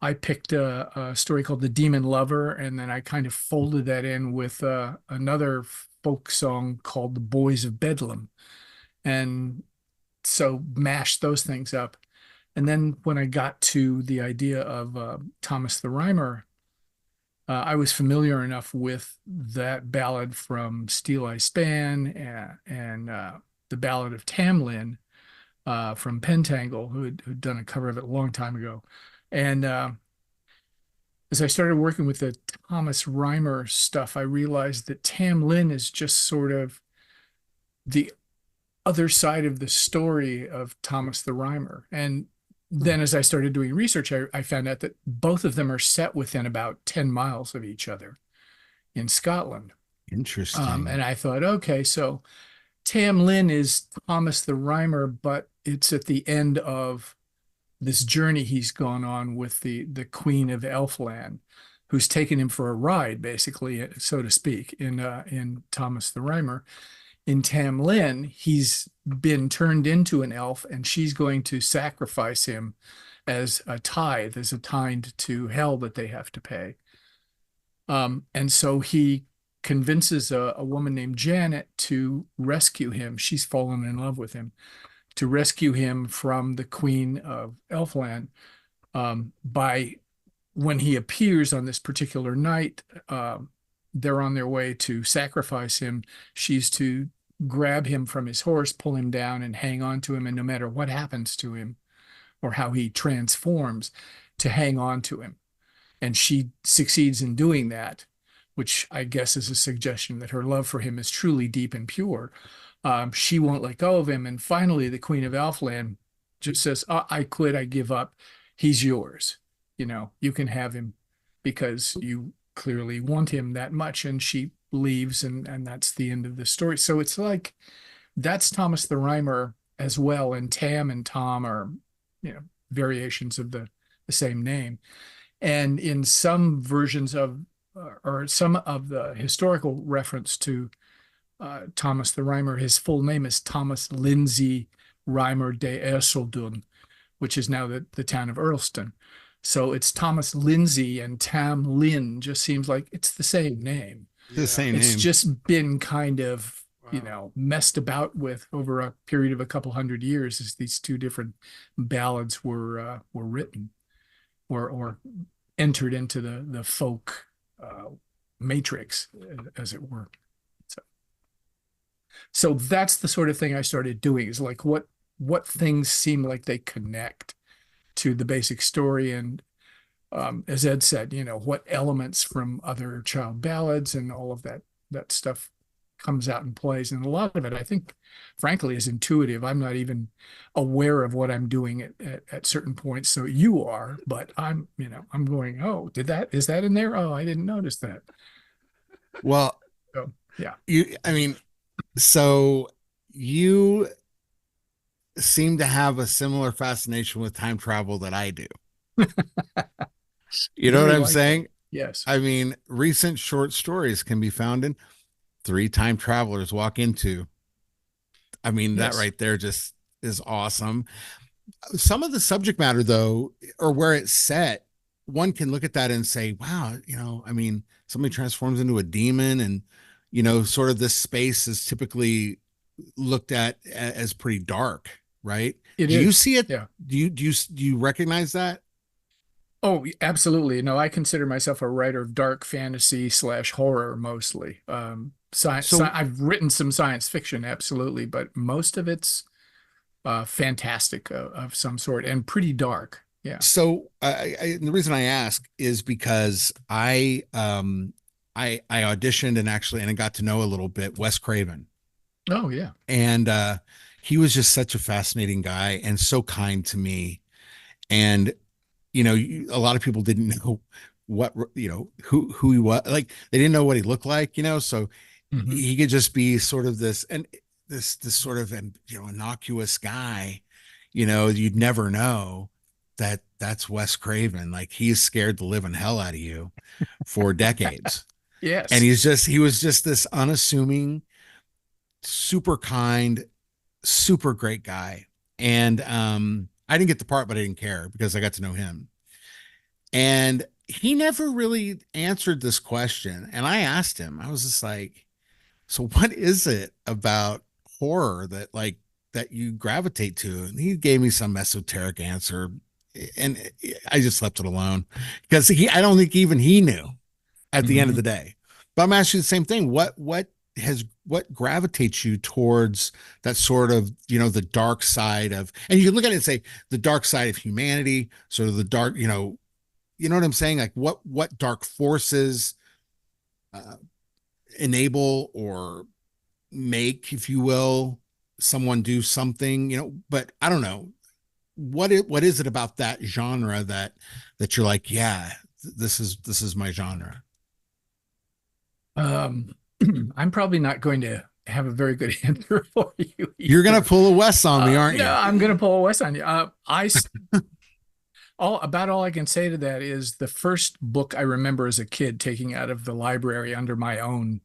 I picked a story called The Demon Lover, and then I kind of folded that in with another folk song called The Boys of Bedlam. And so mashed those things up. And then when I got to the idea of Thomas the Rhymer, I was familiar enough with that ballad from Steel Eye Span and the Ballad of Tamlin from Pentangle, who'd done a cover of it a long time ago. And as I started working with the Thomas Rhymer stuff, I realized that Tamlin is just sort of the other side of the story of Thomas the Rhymer. And then as I started doing research, I found out that both of them are set within about 10 miles of each other in Scotland. Interesting. And I thought, okay, so Tamlin is Thomas the Rhymer, but it's at the end of this journey he's gone on with the Queen of Elfland, who's taken him for a ride, basically, so to speak, in Thomas the Rhymer. In Tamlin, he's been turned into an elf, and she's going to sacrifice him as a tithe, as a tithe to hell that they have to pay. And so he convinces a woman named Janet to rescue him. She's fallen in love with him, to rescue him from the Queen of Elfland by when he appears on this particular night. They're on their way to sacrifice him. She's to grab him from his horse, pull him down, and hang on to him. And no matter what happens to him or how he transforms, to hang on to him. And she succeeds in doing that, which I guess is a suggestion that her love for him is truly deep and pure. She won't let go of him. And finally, the Queen of Elfland just says, oh, I quit, I give up. He's yours. You can have him because you clearly want him that much. And she leaves, and that's the end of the story. So it's like that's Thomas the Rhymer as well, and Tam and Tom are variations of the same name. And in some versions of or some of the historical reference to Thomas the Rhymer, his full name is Thomas Lindsay Rhymer de Erceldun, which is now the town of Earlston. So it's Thomas Lindsay, and Tam Lin just seems like it's the same name. The same It's name. just been kind of, messed about with over a period of a couple hundred years as these two different ballads were written or entered into the folk matrix, as it were. So that's the sort of thing I started doing, is like what things seem like they connect to the basic story. And as Ed said, what elements from other child ballads and all of that stuff comes out and plays. And a lot of it, I think, frankly, is intuitive. I'm not even aware of what I'm doing at certain points. So you are, but I'm going, oh, is that in there? Oh, I didn't notice that. Well, so yeah. So you seem to have a similar fascination with time travel that I do. You know what I'm saying? Yes. Recent short stories can be found in 3 time travelers walk into. That right there just is awesome. Some of the subject matter, though, or where it's set, one can look at that and say, wow, somebody transforms into a demon, and, sort of this space is typically looked at as pretty dark, right? Do you see it? Yeah. Do you recognize that? Oh, absolutely. No, I consider myself a writer of dark fantasy / horror mostly. I've written some science fiction, absolutely, but most of it's fantastic of some sort and pretty dark. Yeah. So the reason I ask is because I auditioned and I got to know a little bit Wes Craven. Oh yeah. And he was just such a fascinating guy and so kind to me. And a lot of people didn't know what who he was. Like, they didn't know what he looked like. So he could just be sort of this sort of innocuous guy. You'd never know that that's Wes Craven. Like, he's scared the living hell out of you for decades. Yes. And he was just this unassuming, super kind, super great guy. And I didn't get the part, but I didn't care because I got to know him. And he never really answered this question. And I asked him, I was just like, so what is it about horror that like that you gravitate to? And he gave me some esoteric answer, and I just left it alone because I don't think even he knew at the end of the day. But I'm asking you the same thing. What gravitates you towards that sort of, the dark side of, and you can look at it and say the dark side of humanity, sort of the dark, you know what I'm saying? Like what dark forces enable or make, if you will, someone do something, but I don't know. What is it about that genre that you're like, yeah, this is my genre? I'm probably not going to have a very good answer for you. You're gonna pull a Wes on me, aren't you? No, I'm gonna pull a Wes on you. All I can say to that is the first book I remember as a kid taking out of the library under my own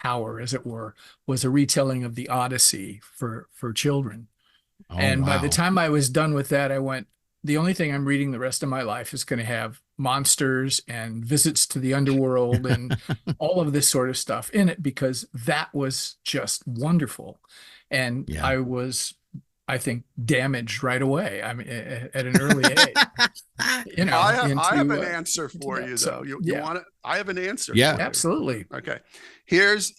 power, as it were, was a retelling of the Odyssey for children. Oh, And by the wow. time I was done with that, I went, the only thing I'm reading the rest of my life is going to have monsters and visits to the underworld and all of this sort of stuff in it, because that was just wonderful. And Yeah. I was, I think, damaged right away. I mean, at an early age. I have an answer for you, though. You want it? I have an answer. Yeah, absolutely. Okay. Here's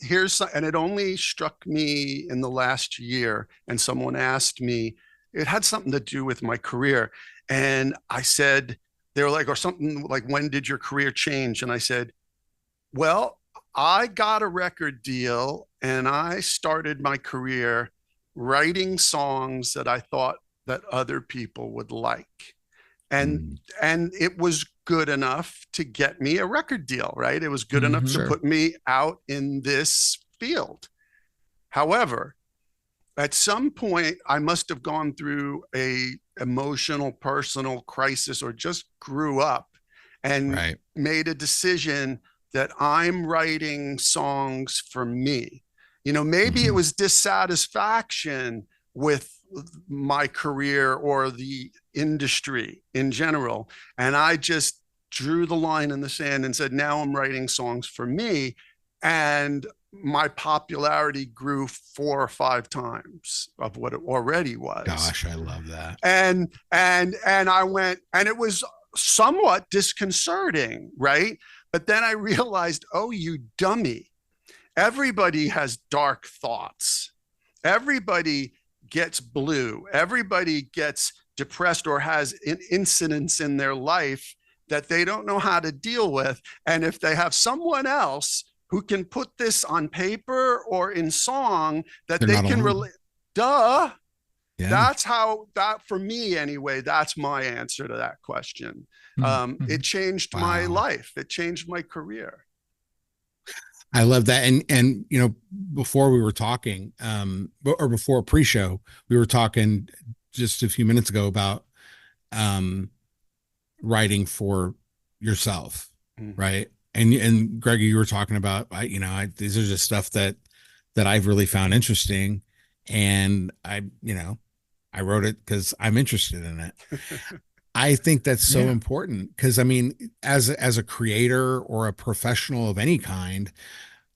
and it only struck me in the last year, and someone asked me, it had something to do with my career. And I said, they were like, or something like, when did your career change? And I said, well, I got a record deal and I started my career writing songs that I thought that other people would like. And it was good enough to get me a record deal, right? It was good enough to put me out in this field. However, at some point, I must have gone through a emotional, personal crisis, or just grew up and made a decision that I'm writing songs for me. Maybe it was dissatisfaction with my career or the industry in general. And I just drew the line in the sand and said, now I'm writing songs for me. And my popularity grew 4 or 5 times of what it already was. Gosh, I love that. And I went, and it was somewhat disconcerting, right? But then I realized, oh, you dummy. Everybody has dark thoughts. Everybody gets blue. Everybody gets depressed or has incidents in their life that they don't know how to deal with. And if they have someone else who can put this on paper or in song that they can relate, yeah. That's how, that for me anyway, that's my answer to that question. It changed my life. It changed my career. I love that. And before we were talking, or before pre-show, we were talking just a few minutes ago about writing for yourself, right? And Greg, you were talking about, these are just stuff that I've really found interesting, and I wrote it because I'm interested in it. I think that's so important, because I mean, as a creator or a professional of any kind,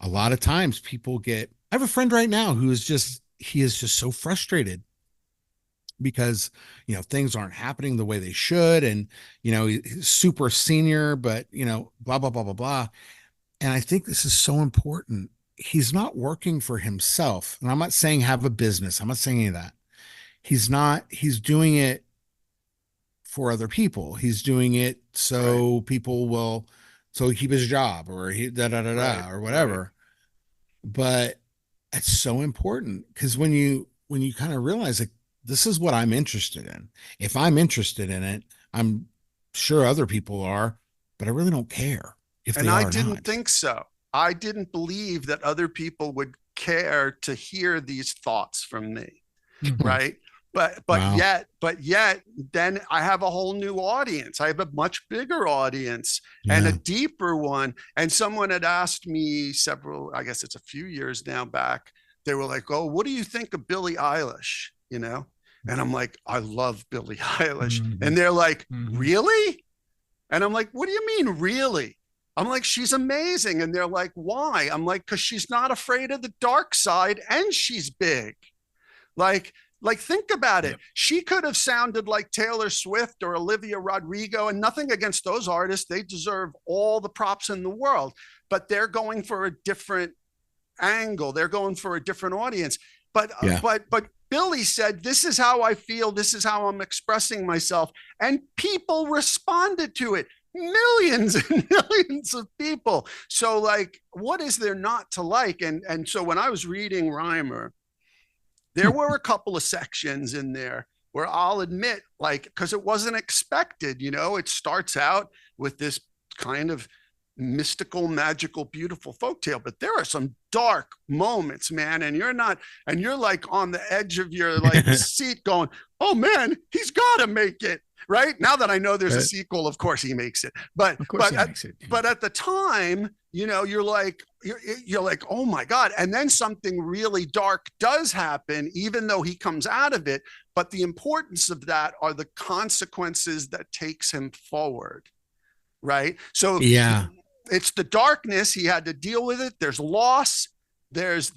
a lot of times people I have a friend right now who is just so frustrated because things aren't happening the way they should, and he's super senior, but blah blah blah blah blah. And I think this is so important. He's not working for himself, and I'm not saying have a business, I'm not saying any of that. He's doing it for other people. He's doing it so people will, so he keep his job, or he or whatever. But it's so important, because when you kind of realize, like, this is what I'm interested in. If I'm interested in it, I'm sure other people are, but I really don't care if they are. And I didn't think so. I didn't believe that other people would care to hear these thoughts from me. Right. But yet then I have a whole new audience. I have a much bigger audience and a deeper one. And someone had asked me I guess it's a few years now back, they were like, oh, what do you think of Billie Eilish? And I'm like, I love Billie Eilish. And they're like, really? And I'm like, what do you mean, really? I'm like, she's amazing. And they're like, why? I'm like, because she's not afraid of the dark side and she's big. Like, think about it. Yep. She could have sounded like Taylor Swift or Olivia Rodrigo, and nothing against those artists. They deserve all the props in the world, but they're going for a different angle. They're going for a different audience. But Billy said, this is how I feel. This is how I'm expressing myself. And people responded to it. Millions and millions of people. So like, what is there not to like? And so when I was reading Reimer, there were a couple of sections in there where I'll admit, like, because it wasn't expected, it starts out with this kind of mystical, magical, beautiful folktale, but there are some dark moments, man, and you're like on the edge of your like seat going, oh man, he's got to make it. Right now that I know there's a sequel, of course he makes it. But at the time, you're like, oh my God. And then something really dark does happen, even though he comes out of it. But the importance of that are the consequences that takes him forward. Right. So yeah, it's the darkness. He had to deal with it. There's loss. There's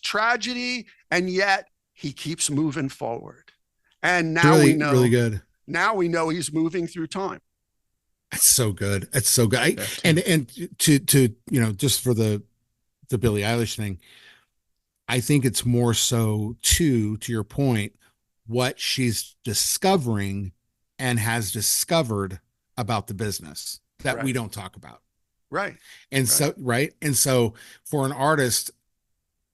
tragedy. And yet he keeps moving forward. And now we know. Really good. Now we know he's moving through time. It's so good. It's so good. And to just for the Billie Eilish thing, I think it's more so to your point, what she's discovering and has discovered about the business that we don't talk about. Right. And so for an artist,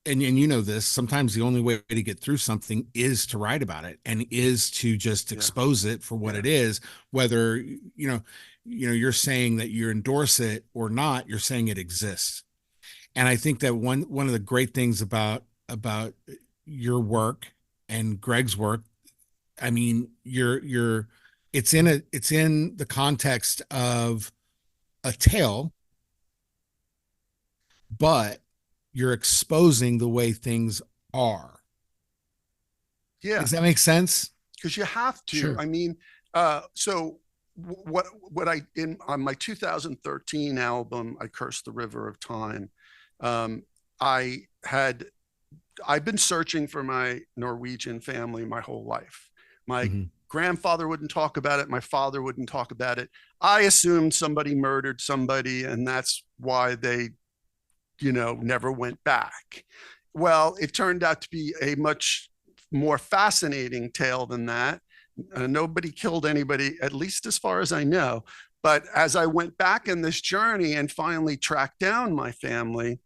and this, sometimes the only way to get through something is to write about it and is to just expose it for what it is, whether, you're saying that you endorse it or not, you're saying it exists. And I think that one of the great things about your work and Greg's work, I mean, it's in the context of a tale, but you're exposing the way things are. Yeah. Does that make sense? Because you have to. Sure. I mean, so what on my 2013 album, I Cursed the River of Time, I've been searching for my Norwegian family my whole life. My grandfather wouldn't talk about it. My father wouldn't talk about it. I assumed somebody murdered somebody, and that's why they never went back. Well, it turned out to be a much more fascinating tale than that. Nobody killed anybody, at least as far as I know. But as I went back in this journey and finally tracked down my family,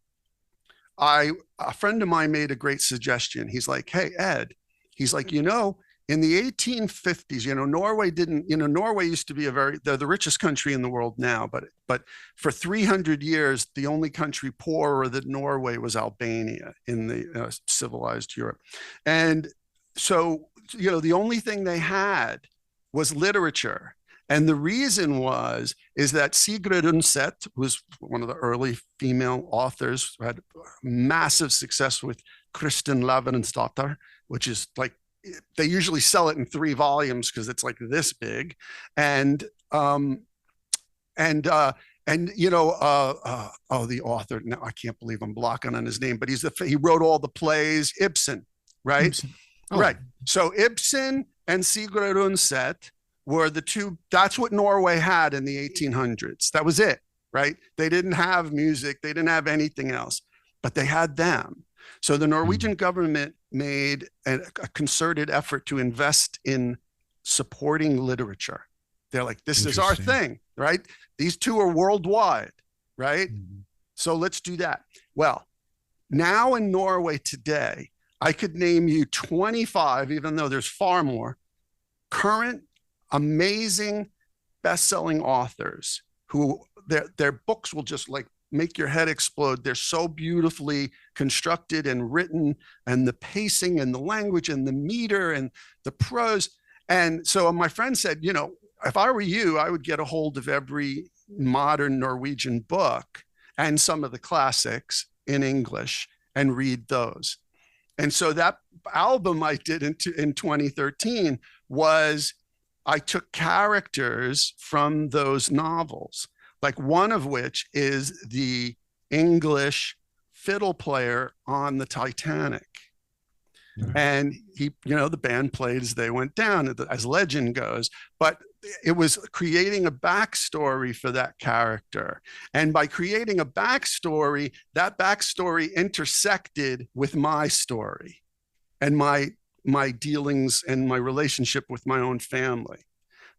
a friend of mine made a great suggestion. He's like, hey, Ed, he's like, in the 1850s, Norway used to be they're the richest country in the world now, but for 300 years, the only country poorer than Norway was Albania in the civilized Europe. And so, the only thing they had was literature. And the reason is that Sigrid Undset was one of the early female authors who had massive success with Kristin Lavransdatter, which is like, they usually sell it in 3 volumes because it's like this big. And the author, now I can't believe I'm blocking on his name, but he wrote all the plays, Ibsen, right? Ibsen. Oh. Right. So Ibsen and Sigrid Undset were the two. That's what Norway had in the 1800s. That was it, right? They didn't have music. They didn't have anything else, but they had them. So the Norwegian government made a concerted effort to invest in supporting literature. They're like, this is our thing, right? These two are worldwide, right? So let's do that. Well, now in Norway today, I could name you 25, even though there's far more, current amazing best-selling authors who their books will just like make your head explode. They're so beautifully constructed and written, and the pacing and the language and the meter and the prose. And so my friend said, if I were you, I would get a hold of every modern Norwegian book and some of the classics in English and read those. And so that album I did in 2013 was I took characters from those novels, like one of which is the English fiddle player on the Titanic. And he, the band played as they went down, as legend goes, but it was creating a backstory for that character. And by creating a backstory, that backstory intersected with my story and my dealings and my relationship with my own family.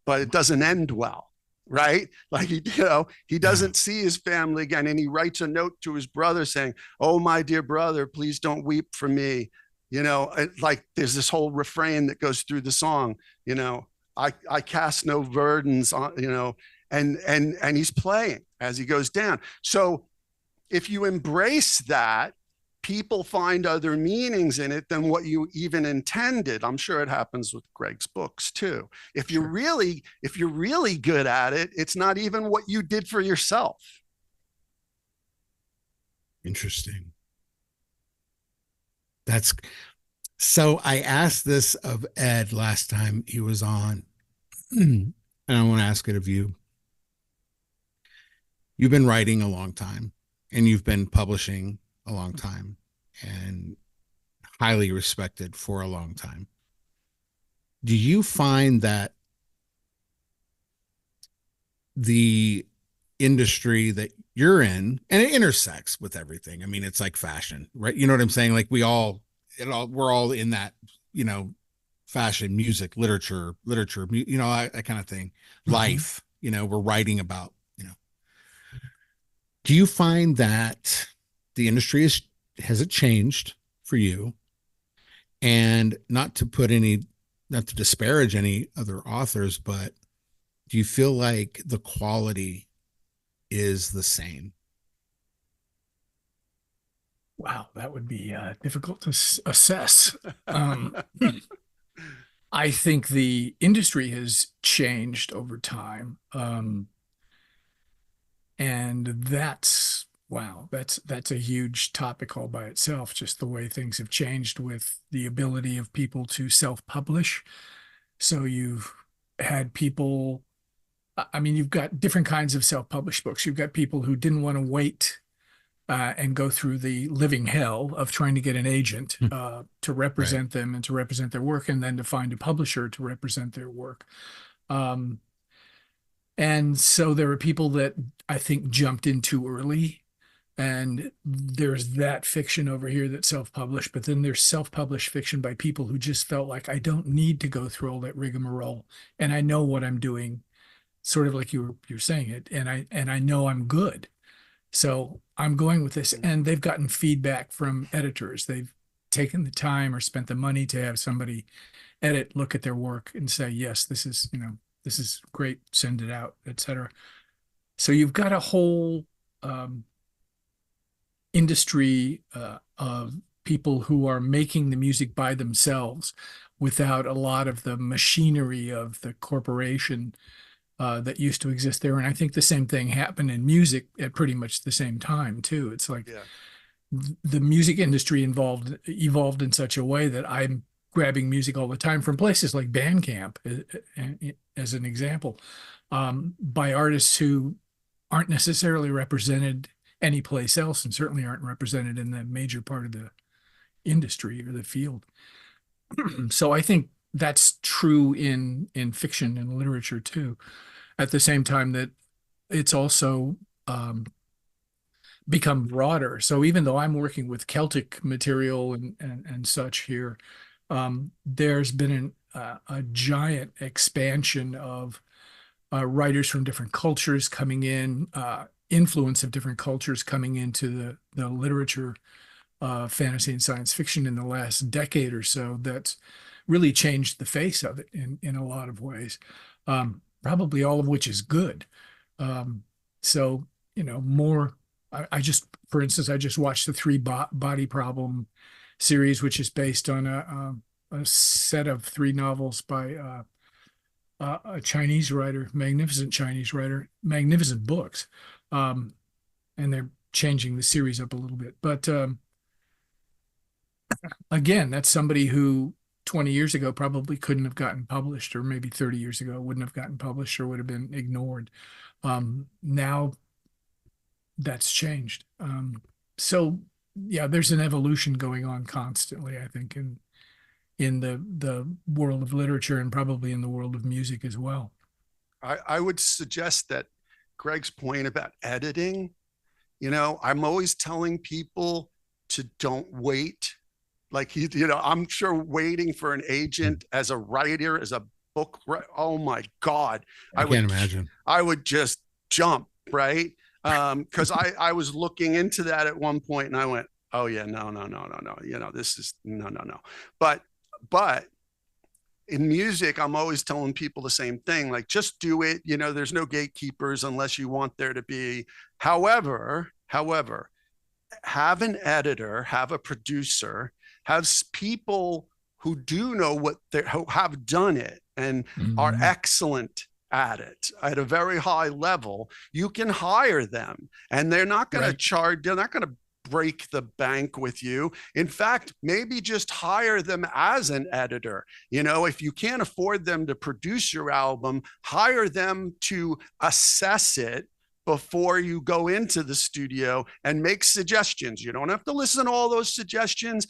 But it doesn't end well, right? Like, he doesn't see his family again. And he writes a note to his brother saying, "Oh, my dear brother, please don't weep for me." Like there's this whole refrain that goes through the song, I cast no burdens on, and he's playing as he goes down. So if you embrace that, people find other meanings in it than what you even intended. I'm sure it happens with Greg's books too. If you're really good at it, it's not even what you did for yourself. Interesting. So I asked this of Ed last time he was on, and I want to ask it of you. You've been writing a long time, and you've been publishing a long time, and highly respected for a long time. Do you find that the industry that you're in, and it intersects with everything, I mean, it's like fashion, right? You know what I'm saying? Like we're all in that, fashion, music, literature, that kind of thing. Life, we're writing about, do you find that the industry has it changed for you? And not to disparage any other authors, but do you feel like the quality is the same? Wow, that would be difficult to assess. I think the industry has changed over time. And that's a huge topic all by itself, just the way things have changed with the ability of people to self-publish. So you've had people, you've got different kinds of self-published books. You've got people who didn't want to wait and go through the living hell of trying to get an agent to represent them and to represent their work, and then to find a publisher to represent their work. And so there are people that I think jumped in too early, and there's that fiction over here that's self-published, but then there's self-published fiction by people who just felt like, I don't need to go through all that rigmarole, and I know what I'm doing, sort of like you're saying it, and I know I'm good. So I'm going with this, and they've gotten feedback from editors. They've taken the time or spent the money to have somebody look at their work and say, yes, this is great, send it out, etc. So you've got a whole industry of people who are making the music by themselves without a lot of the machinery of the corporation that used to exist there. And I think the same thing happened in music at pretty much the same time too. It's like the music industry evolved in such a way that I'm grabbing music all the time from places like Bandcamp, as an example, by artists who aren't necessarily represented anyplace else, and certainly aren't represented in the major part of the industry or the field. So I think that's true in fiction and literature too. At the same time that it's also become broader. So even though I'm working with Celtic material and such here, there's been a giant expansion of writers from different cultures coming in, influence of different cultures coming into the literature, fantasy and science fiction in the last decade or so. That's really changed the face of it in a lot of ways, probably all of which is good. So, more, for instance, I just watched the Three Body Problem series, which is based on a set of 3 novels by a Chinese writer, magnificent Chinese writer, magnificent books. And they're changing the series up a little bit. But again, that's somebody who 20 years ago probably couldn't have gotten published, or maybe 30 years ago wouldn't have gotten published or would have been ignored. Now that's changed. So yeah, there's an evolution going on constantly, I think, in the world of literature and probably in the world of music as well. I would suggest that Greg's point about editing, you know, I'm always telling people to don't wait. Like, you know, I'm sure waiting for an agent as a writer, as a book, oh my God. I can't imagine. I would just jump, right? Because I was looking into that at one point and I went, oh yeah, no. You know, this is no. But in music, I'm always telling people the same thing, like, just do it. You know, there's no gatekeepers unless you want there to be. However, have an editor, have a producer, have people who do know what they have done it and are excellent at it at a very high level. You can hire them and they're not going to charge, they're not going to break the bank with you. In fact, maybe just hire them as an editor. You know, if you can't afford them to produce your album, hire them to assess it before you go into the studio and make suggestions. You don't have to listen to all those suggestions.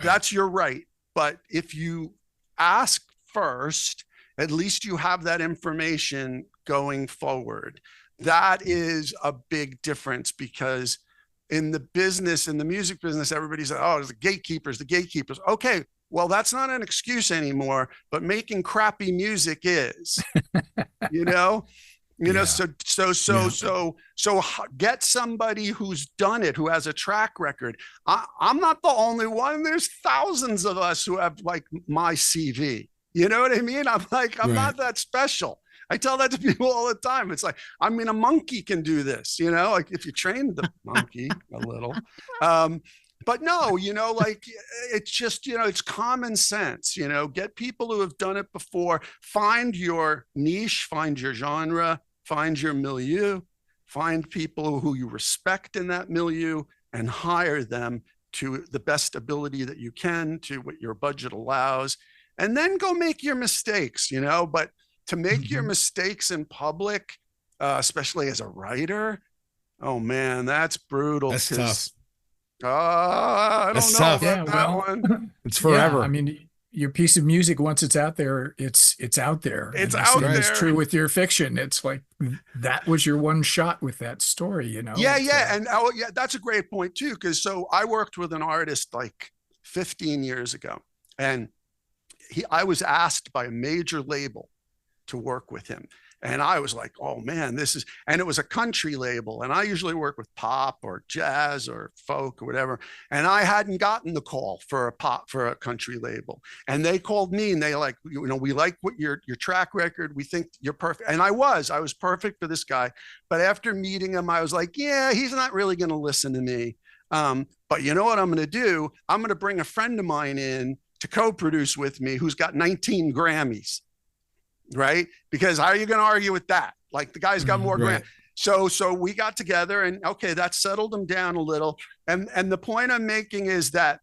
That's your right. But if you ask first, at least you have that information going forward. That is a big difference, because in the business, in the music business, everybody says, oh, the gatekeepers. Okay, well, that's not an excuse anymore, but making crappy music is, you know? So get somebody who's done it, who has a track record. I'm not the only one. There's thousands of us who have like my CV. You know what I mean? I'm not that special. I tell that to people all the time. It's like, I mean, a monkey can do this, you know, like if you train the monkey a little. But no, you know, like it's just, you know, it's common sense, you know, get people who have done it before, find your niche, find your genre, find your milieu, find people who you respect in that milieu and hire them to the best ability that you can, to what your budget allows, and then go make your mistakes, you know, but to make your mistakes in public, especially as a writer, oh man, that's brutal. That's tough. I don't know about that one. It's forever. Yeah, I mean, your piece of music, once it's out there, it's out there. It's out there. It's true with your fiction. It's like, that was your one shot with that story, you know? Yeah. And that's a great point too. Cause so I worked with an artist like 15 years ago, and I was asked by a major label to work with him. And I was like, oh man, and it was a country label. And I usually work with pop or jazz or folk or whatever. And I hadn't gotten the call for a country label. And they called me and they like, you know, we like what your track record. We think you're perfect. And I was perfect for this guy. But after meeting him, I was like, yeah, he's not really going to listen to me. But you know what I'm going to do? I'm going to bring a friend of mine in to co-produce with me who's got 19 Grammys. Right? Because how are you going to argue with that? Like, the guy's got more Grammys. So we got together and okay, that settled him down a little. And the point I'm making is that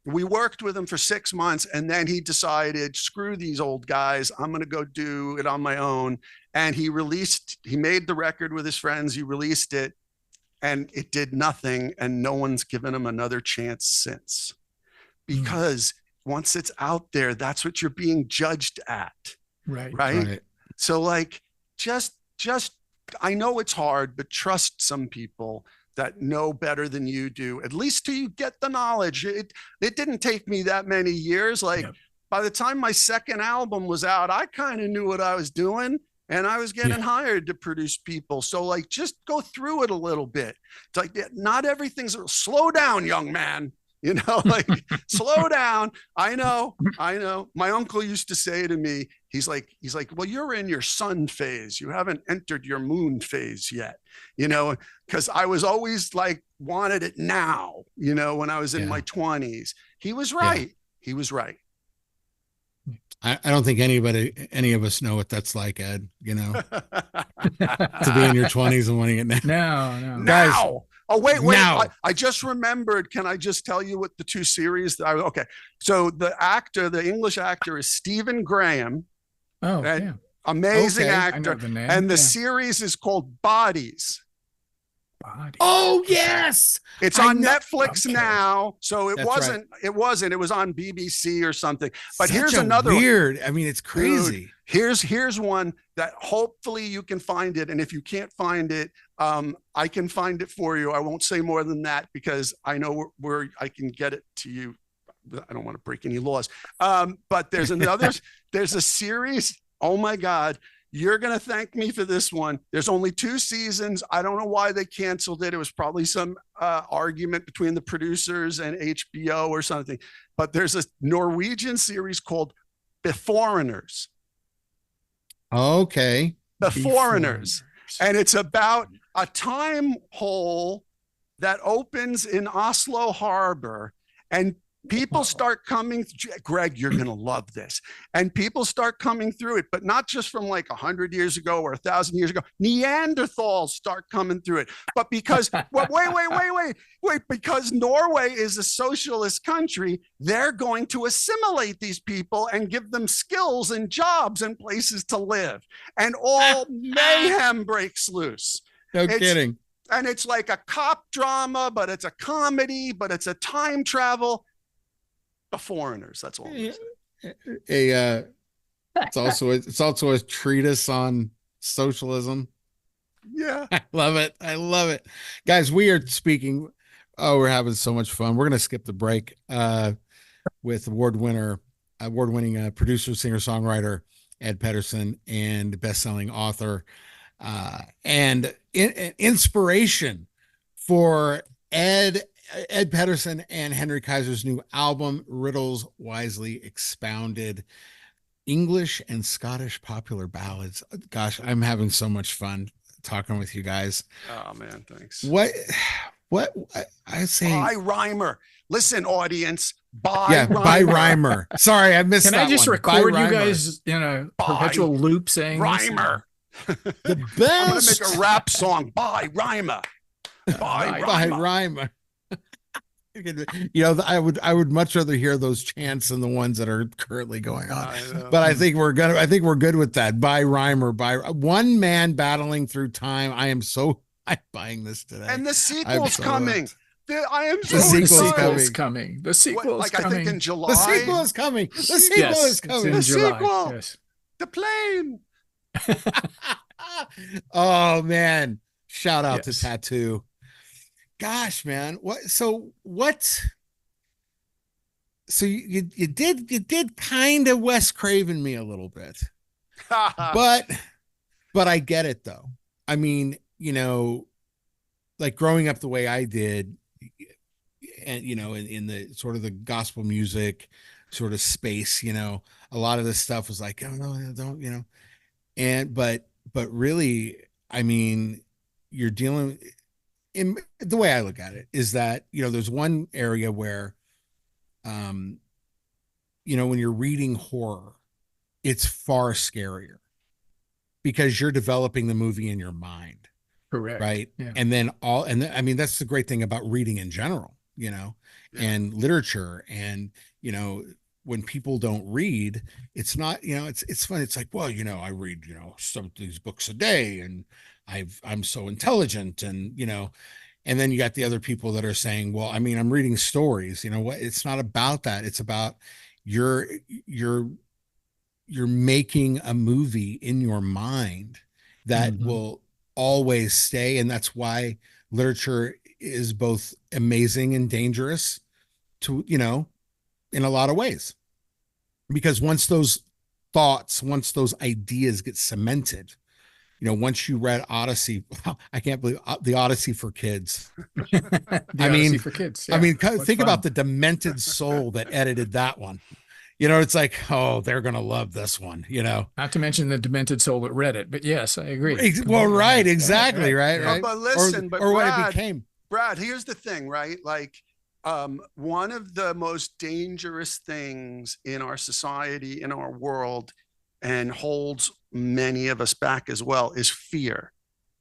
we worked with him for 6 months and then he decided, screw these old guys, I'm going to go do it on my own. And he made the record with his friends. He released it and it did nothing. And no one's given him another chance since, because once it's out there, that's what you're being judged at. Right. So like, just, I know it's hard, but trust some people that know better than you do, at least till you get the knowledge. It didn't take me that many years. Like by the time my second album was out, I kind of knew what I was doing and I was getting hired to produce people. So like, just go through it a little bit. It's like, not everything's slow down, young man. You know, like slow down. I know. My uncle used to say to me, he's like, well, you're in your sun phase. You haven't entered your moon phase yet, you know, because I was always like, wanted it now, you know, when I was in my 20s. He was right. He was right. I don't think any of us know what that's like, Ed, you know, to be in your 20s and wanting it now. No. Guys, Oh, wait. Now. I just remembered. Can I just tell you what the two series okay. So the English actor is Stephen Graham. Oh, and yeah. Amazing Okay, I actor. know the name. And the Yeah. series is called Bodies. Body. Oh, Okay. yes. It's I on know. Netflix Okay. now. So That's right. it was on BBC or something. But Such here's a another one. weird. I mean, it's crazy. Dude, here's one that hopefully you can find it. And if you can't find it, I can find it for you. I won't say more than that because I know where I can get it to you. I don't want to break any laws. But there's there's a series. Oh my God. You're going to thank me for this one. There's only 2 seasons. I don't know why they canceled it. It was probably some argument between the producers and HBO or something. But there's a Norwegian series called Beforeigners. Okay. Beforeigners. And it's about a time hole that opens in Oslo Harbor, and people start coming. Greg, you're going to love this. And people start coming through it, but not just from like 100 years ago or 1,000 years ago. Neanderthals start coming through it. But because, wait, because Norway is a socialist country, they're going to assimilate these people and give them skills and jobs and places to live. And all mayhem breaks loose. No kidding. And it's like a cop drama, but it's a comedy, but it's a time travel. The Foreigners. That's all. It's also a treatise on socialism. Yeah, I love it. I love it, guys. We are speaking. Oh, we're having so much fun. We're gonna skip the break with award-winning producer, singer, songwriter Ed Pettersen and best-selling author and inspiration for Ed Pettersen and Henry Kaiser's new album, Riddles Wisely Expounded, English and Scottish popular ballads. Gosh, I'm having so much fun talking with you guys. Oh man, thanks. What I say? By Rhymer. Listen, audience. By Rhymer. Sorry, I missed that. Can I just record you guys in a perpetual loop saying Rhymer? The best. I'm gonna make a rap song by Rhymer. By Rhymer. You know, I would much rather hear those chants than the ones that are currently going on. But I think we're good with that. By Rhymer, by one man battling through time. I'm buying this today. And the sequel's coming. The sequel's coming. The sequel is coming. I think in July. The sequel is coming. The sequel is coming. The sequel. Yes. The plane. Oh man. Shout out to Tattoo. Gosh, man. So you did kind of Wes Craven me a little bit. but I get it though. I mean, you know, like growing up the way I did, and you know, in the sort of the gospel music sort of space, you know, a lot of this stuff was like, oh no, don't, you know, and but really, I mean, you're dealing in the way I look at it is that, you know, there's one area where, you know, when you're reading horror, it's far scarier because you're developing the movie in your mind. Correct. Right. Yeah. And then I mean, that's the great thing about reading in general, you know, and literature. And, you know, when people don't read, it's not, you know, it's funny. It's like, well, you know, I read, you know, some of these books a day and I'm so intelligent and, you know, and then you got the other people that are saying, well, I mean, I'm reading stories, you know what? It's not about that. It's about you're making a movie in your mind that will always stay. And that's why literature is both amazing and dangerous to, you know, in a lot of ways, because once those ideas get cemented, you know, once you read Odyssey, I can't believe the Odyssey for kids. Odyssey for kids. Yeah. I mean, think about the demented soul that edited that one. You know, it's like, oh, they're going to love this one, you know. Not to mention the demented soul that read it, but yes, I agree. Well, right, exactly, right. But listen, or what it became. Brad, here's the thing, right? Like, one of the most dangerous things in our society, in our world, and holds many of us back as well, is fear.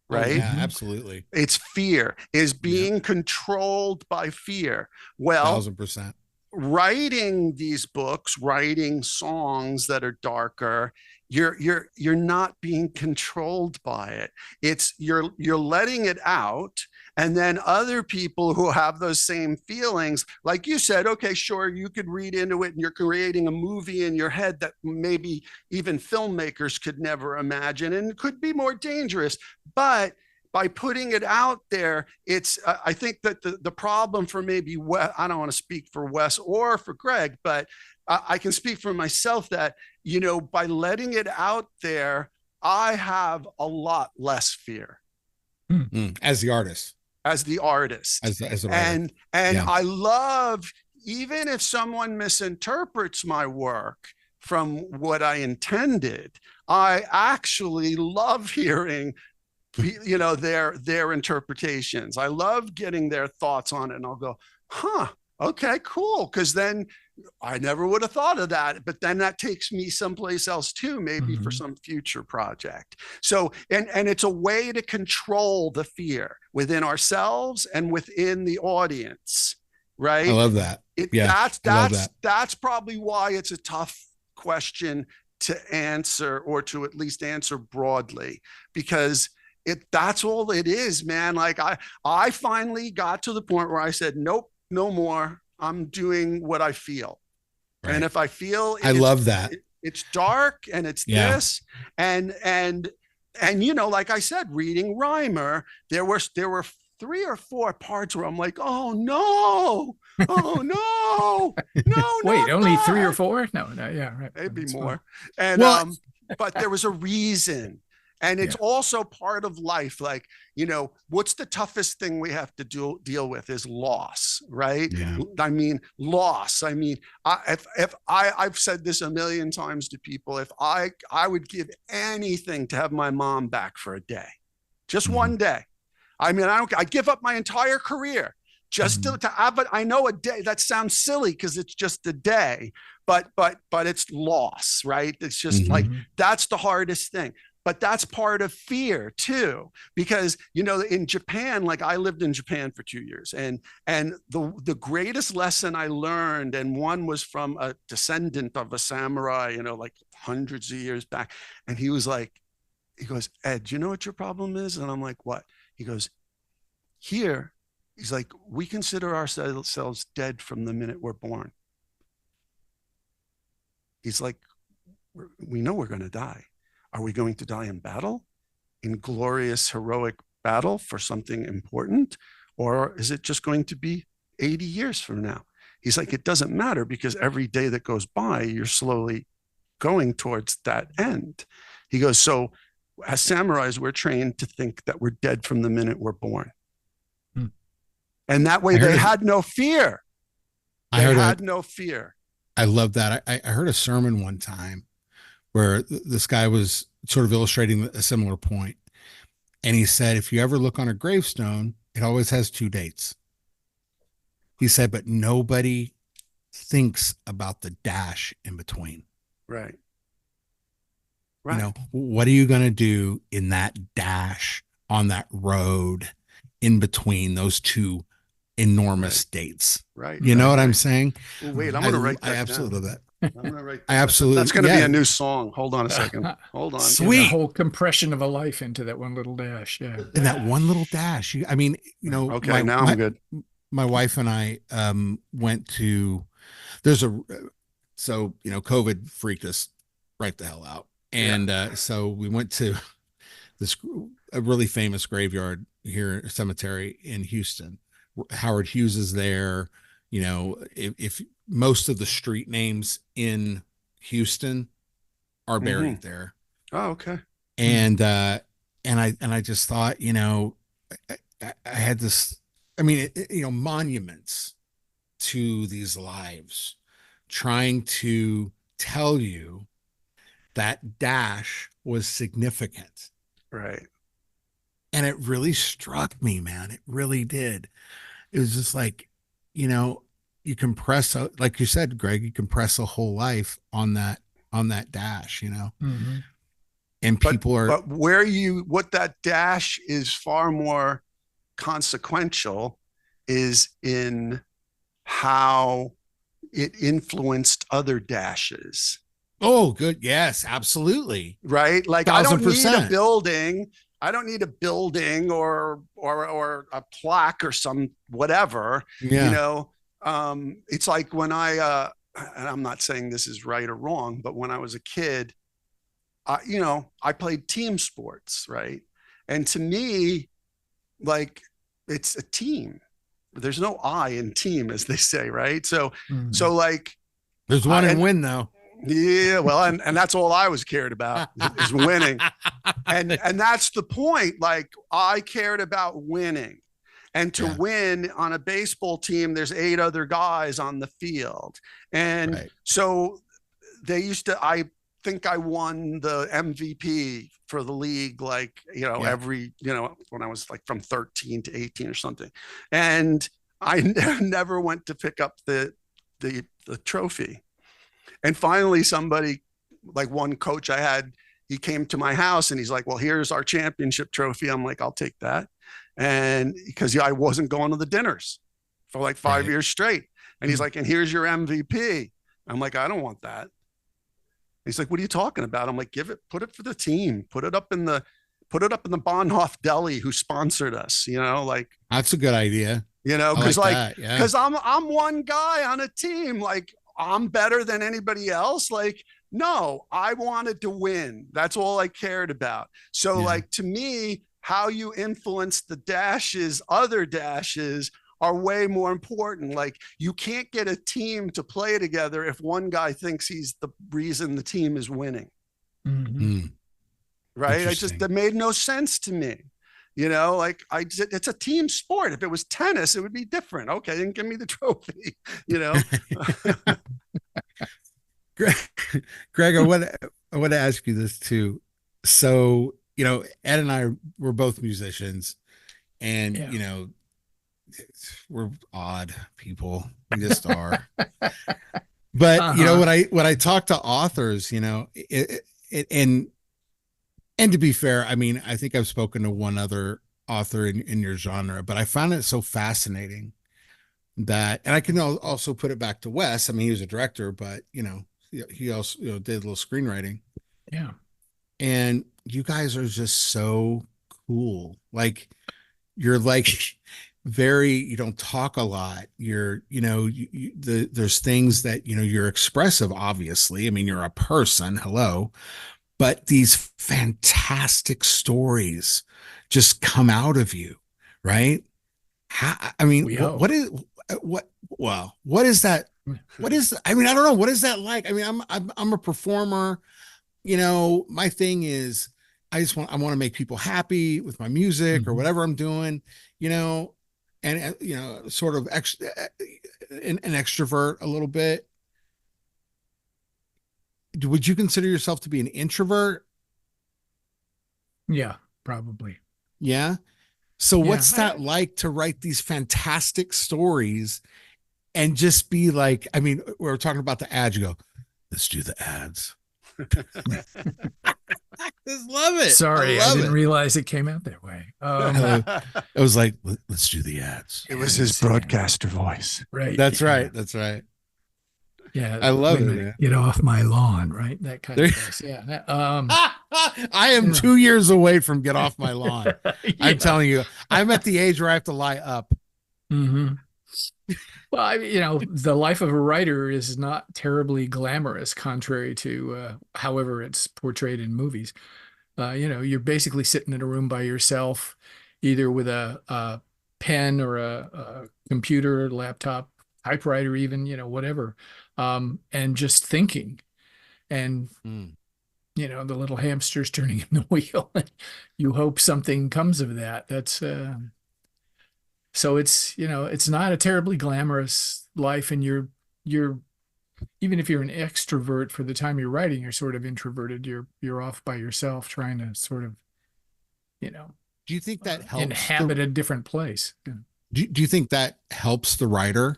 Oh right? yeah, absolutely. It's fear, is Yeah, being controlled by fear. Well, 1000%. writing these books, writing songs that are darker, you're not being controlled by it. It's you're letting it out, and then other people who have those same feelings, like you said, okay, sure, you could read into it and you're creating a movie in your head that maybe even filmmakers could never imagine and could be more dangerous. But by putting it out there, it's I think that the problem for maybe I don't want to speak for Wes or for Greg, but I can speak for myself that, you know, by letting it out there, I have a lot less fear As the artist, as the artist. as a writer. And Yeah. I love, even if someone misinterprets my work from what I intended, I actually love hearing, you know, their interpretations. I love getting their thoughts on it, and I'll go, huh, okay, cool, because then I never would have thought of that, but then that takes me someplace else too, maybe for some future project. So and it's a way to control the fear within ourselves and within the audience, right? I love that. Yeah, I love that. That's probably why it's a tough question to answer, or to at least answer broadly, because that's all it is, man. Like I finally got to the point where I said, nope, no more. I'm doing what I feel. Right. And if I feel I love that. It's dark and it's this and you know, like I said, reading Rhymer, there were 3 or 4 parts where I'm like, oh no, no. Wait, only that. 3 or 4? No, yeah, right. Maybe That's more. fine. And but there was a reason. And it's also part of life. Like, you know, what's the toughest thing we have to deal with is loss, right? Yeah. I mean, loss. I mean, I've said this a million times to people, if I would give anything to have my mom back for a day, just one day. I mean, I'd give up my entire career just to have it. I know a day, that sounds silly because it's just a day, but it's loss, right? It's just like, that's the hardest thing. But that's part of fear too, because, you know, in Japan, like I lived in Japan for 2 years, and the greatest lesson I learned, and one was from a descendant of a samurai, you know, like hundreds of years back. And he goes, Ed, do you know what your problem is? And I'm like, what? He goes, here, he's like, we consider ourselves dead from the minute we're born. He's like, we know we're going to die. Are we going to die in battle, in glorious, heroic battle for something important? Or is it just going to be 80 years from now? He's like, it doesn't matter, because every day that goes by, you're slowly going towards that end. He goes, so as samurais, we're trained to think that we're dead from the minute we're born. And that way they had no fear. They had no fear. I love that. I heard a sermon one time where this guy was sort of illustrating a similar point. And he said, if you ever look on a gravestone, it always has 2 dates. He said, but nobody thinks about the dash in between. Right. You know, what are you going to do in that dash on that road in between those 2 enormous dates? Right. You know what I'm saying? Well, wait, I'm going to write that I absolutely love that. I'm gonna write that. I absolutely. That's going to be a new song. Hold on a second. Hold on. Sweet. The whole compression of a life into that one little dash. Yeah. In that one little dash. I mean, you know. Okay, now I'm good. My wife and I went to. There's so you know, COVID freaked us right the hell out, and so we went to a really famous graveyard here, cemetery in Houston. Howard Hughes is there. You know, if most of the street names in Houston are buried there. Oh, okay. And I just thought, you know, I had this, I mean, you know, monuments to these lives, trying to tell you that dash was significant. Right. And it really struck me, man. It really did. It was just like, you know, you compress, like you said, Greg, you compress a whole life on that dash, you know? and people are, but what that dash is far more consequential is in how it influenced other dashes. oh, good. Yes, absolutely. Right. Like, I don't need a 1000%. building. I don't need a building or a plaque or some whatever, you Yeah. know. It's like when and I'm not saying this is right or wrong, but when I was a kid, I played team sports, right? And to me, like, it's a team. There's no I in team, as they say, right? So, like, There's one and win though. Yeah, well, and that's all I was cared about is winning. And that's the point. Like, I cared about winning. And to win on a baseball team, there's 8 other guys on the field. And so I think I won the MVP for the league, like, every, when I was like from 13 to 18 or something. And I never went to pick up the trophy. And finally, somebody, like one coach I had, he came to my house and he's like, well, here's our championship trophy. I'm like, I'll take that. And because I wasn't going to the dinners for like 5 years straight. And he's like, and here's your MVP. I'm like, I don't want that. He's like, what are you talking about? I'm like, put it for the team, put it up in the Bahnhof Deli who sponsored us, like. That's a good idea. Because I'm one guy on a team, like, I'm better than anybody else. Like, no, I wanted to win. That's all I cared about. So like, to me, how you influence the dashes, other dashes, are way more important. Like, you can't get a team to play together if one guy thinks he's the reason the team is winning. Mm-hmm. Right. That made no sense to me. Like, it's a team sport. If it was tennis, it would be different. Okay, then give me the trophy, Greg, I want to ask you this too. So, Ed and I were both musicians, and, we're odd people. We just are. But, when I talk to authors, and to be fair, I mean, I think I've spoken to one other author in your genre, but I found it so fascinating that, and I can also put it back to Wes. I mean, he was a director, but he also did a little screenwriting. Yeah. And you guys are just so cool. Like, you're like you don't talk a lot. You're, there's things that, you're expressive, obviously. I mean, you're a person. Hello. But these fantastic stories just come out of you, right? What is that? I mean, I don't know. What is that like? I mean, I'm a performer. My thing is, I want to make people happy with my music or whatever I'm doing, and sort of an extrovert a little bit. Would you consider yourself to be an introvert? Yeah, probably. Yeah. So what's that like to write these fantastic stories and just be like, I mean, we were talking about the ads. You go, let's do the ads. I just love it. Sorry, I didn't realize it came out that way. It was like, let's do the ads. It was his broadcaster voice. Right. That's right. That's right. Yeah, I love it. Man. Get off my lawn, right? That kind of voice. Yeah. I am 2 years away from get off my lawn. I'm telling you, I'm at the age where I have to lie up. Mm-hmm. Well, the life of a writer is not terribly glamorous, contrary to however it's portrayed in movies. You're basically sitting in a room by yourself, either with a pen or a computer, laptop, typewriter, even, whatever. And just thinking, and the little hamster's turning in the wheel. You hope something comes of that. That's so it's not a terribly glamorous life, and you're even if you're an extrovert for the time you're writing, you're sort of introverted. You're off by yourself, trying to sort of, do you think that helps inhabit a different place? Do you think that helps the writer?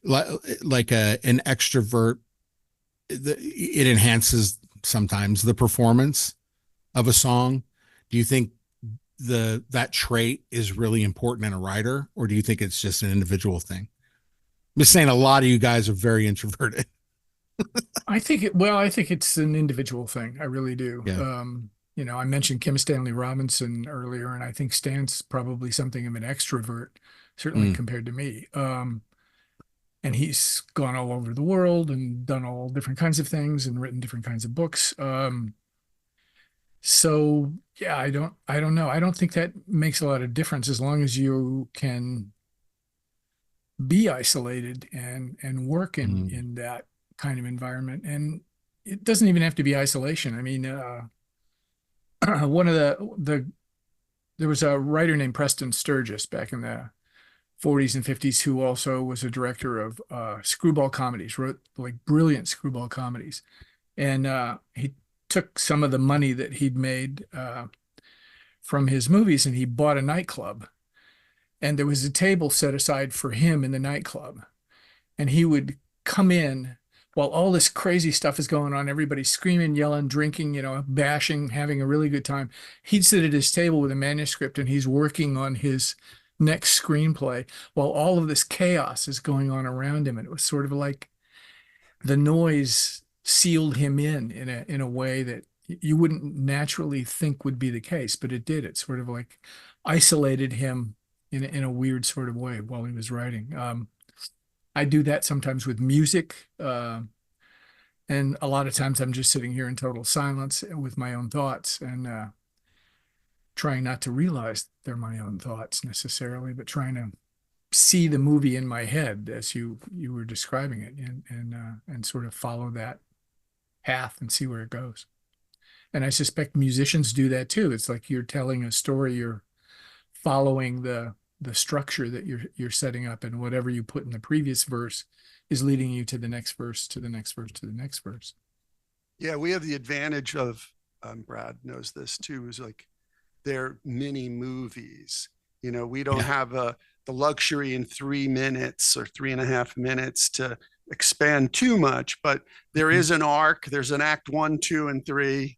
Like an extrovert, it enhances sometimes the performance. of a song, do you think that trait is really important in a writer, or do you think it's just an individual thing? I'm just saying a lot of you guys are very introverted. I think I think it's an individual thing. I really do. Yeah. I mentioned Kim Stanley Robinson earlier, and I think Stan's probably something of an extrovert, certainly compared to me. And he's gone all over the world and done all different kinds of things and written different kinds of books. So yeah, I don't know. I don't think that makes a lot of difference as long as you can be isolated and work in that kind of environment. And it doesn't even have to be isolation. I mean, one of there was a writer named Preston Sturgis back in the 40s and 50s who also was a director of screwball comedies, wrote like brilliant screwball comedies. And he took some of the money that he'd made from his movies and he bought a nightclub. And there was a table set aside for him in the nightclub. And he would come in while all this crazy stuff is going on, everybody's screaming, yelling, drinking, bashing, having a really good time. He'd sit at his table with a manuscript and he's working on his next screenplay while all of this chaos is going on around him. And it was sort of like the noise sealed him in a way that you wouldn't naturally think would be the case, but it did. It sort of like isolated him in a weird sort of way while he was writing. I do that sometimes with music. And a lot of times I'm just sitting here in total silence with my own thoughts and trying not to realize they're my own thoughts necessarily, but trying to see the movie in my head as you were describing it and sort of follow that path and see where it goes. And I suspect musicians do that too. It's like you're telling a story, you're following the structure that you're setting up, and whatever you put in the previous verse is leading you to the next verse, to the next verse, to the next verse. Yeah, we have the advantage of Brad knows this too, is like they're mini movies. We don't have the luxury in 3 minutes or 3.5 minutes to expand too much, but there is an arc, there's an act 1, 2, and 3,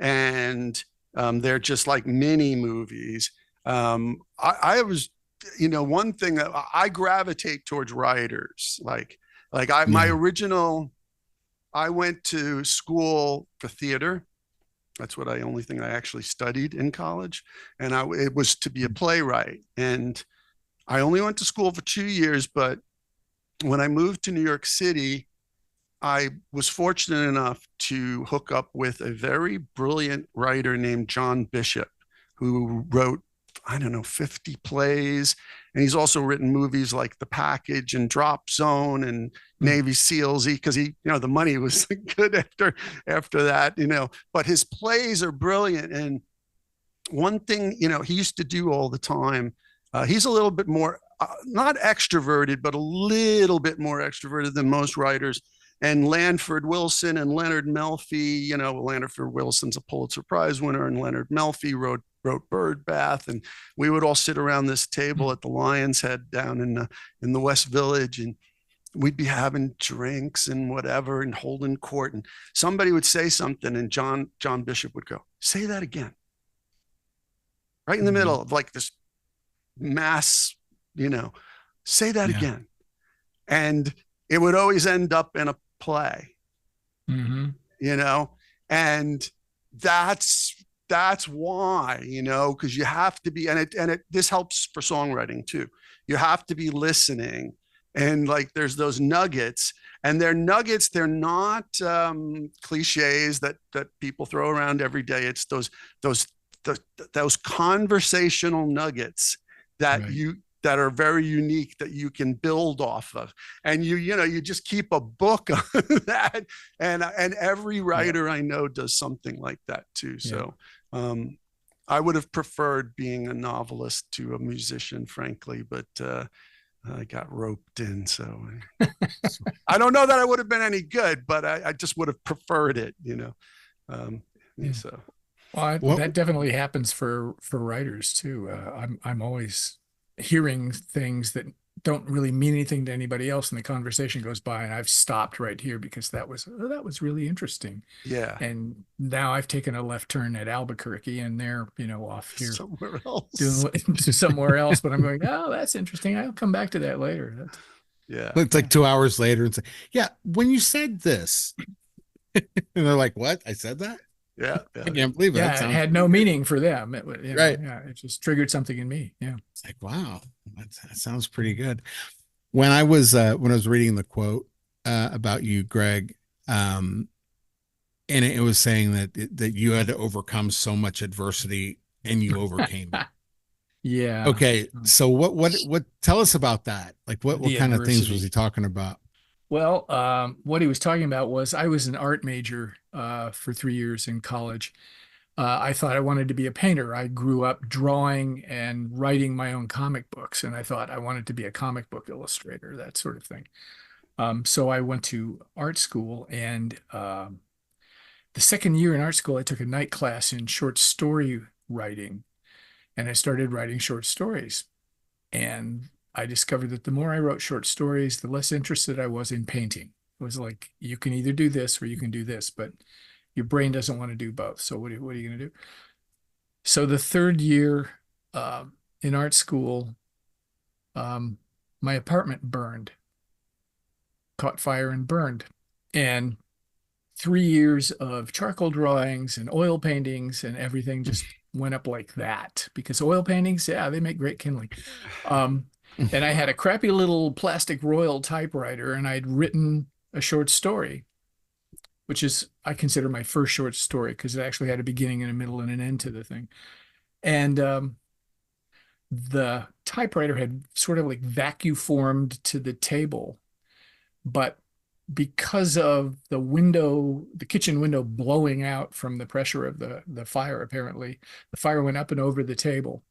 and they're just like mini movies. I was, one thing that I gravitate towards writers, my original, I went to school for theater. That's what only thing I actually studied in college. And it was to be a playwright. And I only went to school for 2 years, but when I moved to New York City, I was fortunate enough to hook up with a very brilliant writer named John Bishop, who wrote, 50 plays. And he's also written movies like The Package and Drop Zone and Navy SEALs, because the money was good after that, but his plays are brilliant. And one thing, he used to do all the time, he's a little bit more, not extroverted, but a little bit more extroverted than most writers. And Lanford Wilson and Leonard Melfi, Lanford Wilson's a Pulitzer Prize winner, and Leonard Melfi wrote Birdbath, and we would all sit around this table at the Lion's Head down in the West Village, and we'd be having drinks and whatever and holding court, and somebody would say something, and John Bishop would go, "Say that again," right in the middle of like this mass, say that again, and it would always end up in a play, and that's why, because you have to be, this helps for songwriting too. You have to be listening, and like there's those nuggets, and they're nuggets. They're not cliches that people throw around every day. It's those conversational nuggets that that are very unique, that you can build off of, and you just keep a book of that, and every writer I know does something like that too. So I would have preferred being a novelist to a musician, frankly, but I got roped in, so I don't know that I would have been any good, but I just would have preferred it, so. Well, that definitely happens for writers too. I'm always hearing things that don't really mean anything to anybody else, and the conversation goes by, and I've stopped right here because that was really interesting. Yeah. And now I've taken a left turn at Albuquerque, and they're, off here Somewhere else. doing somewhere else. But I'm going, oh, that's interesting. I'll come back to that later. Yeah. It's like 2 hours later and say, yeah, when you said this, and they're like, what? I said that? Yeah. I can't believe it. Yeah, it had no meaning for them. Right. Yeah, it just triggered something in me. Yeah. It's like, wow, that sounds pretty good. When I was reading the quote about you, Greg, and it was saying that you had to overcome so much adversity and you overcame it. Yeah. Okay, so what tell us about that? Like what kind of things was he talking about? Well, what he was talking about was I was an art major for 3 years in college. I thought I wanted to be a painter. I grew up drawing and writing my own comic books, and I thought I wanted to be a comic book illustrator, that sort of thing. So I went to art school, and the second year in art school, I took a night class in short story writing, and I started writing short stories. And I discovered that the more I wrote short stories, the less interested I was in painting. It was like, you can either do this or you can do this, but your brain doesn't want to do both. So what are you going to do? So the third year in art school, my apartment burned, caught fire and burned. And 3 years of charcoal drawings and oil paintings and everything just went up like that, because oil paintings, yeah, they make great kindling. And I had a crappy little plastic Royal typewriter, and I'd written a short story, which is, I consider my first short story because it actually had a beginning and a middle and an end to the thing. And the typewriter had sort of like vacuum formed to the table, but because of the kitchen window blowing out from the pressure of the fire, apparently, the fire went up and over the table.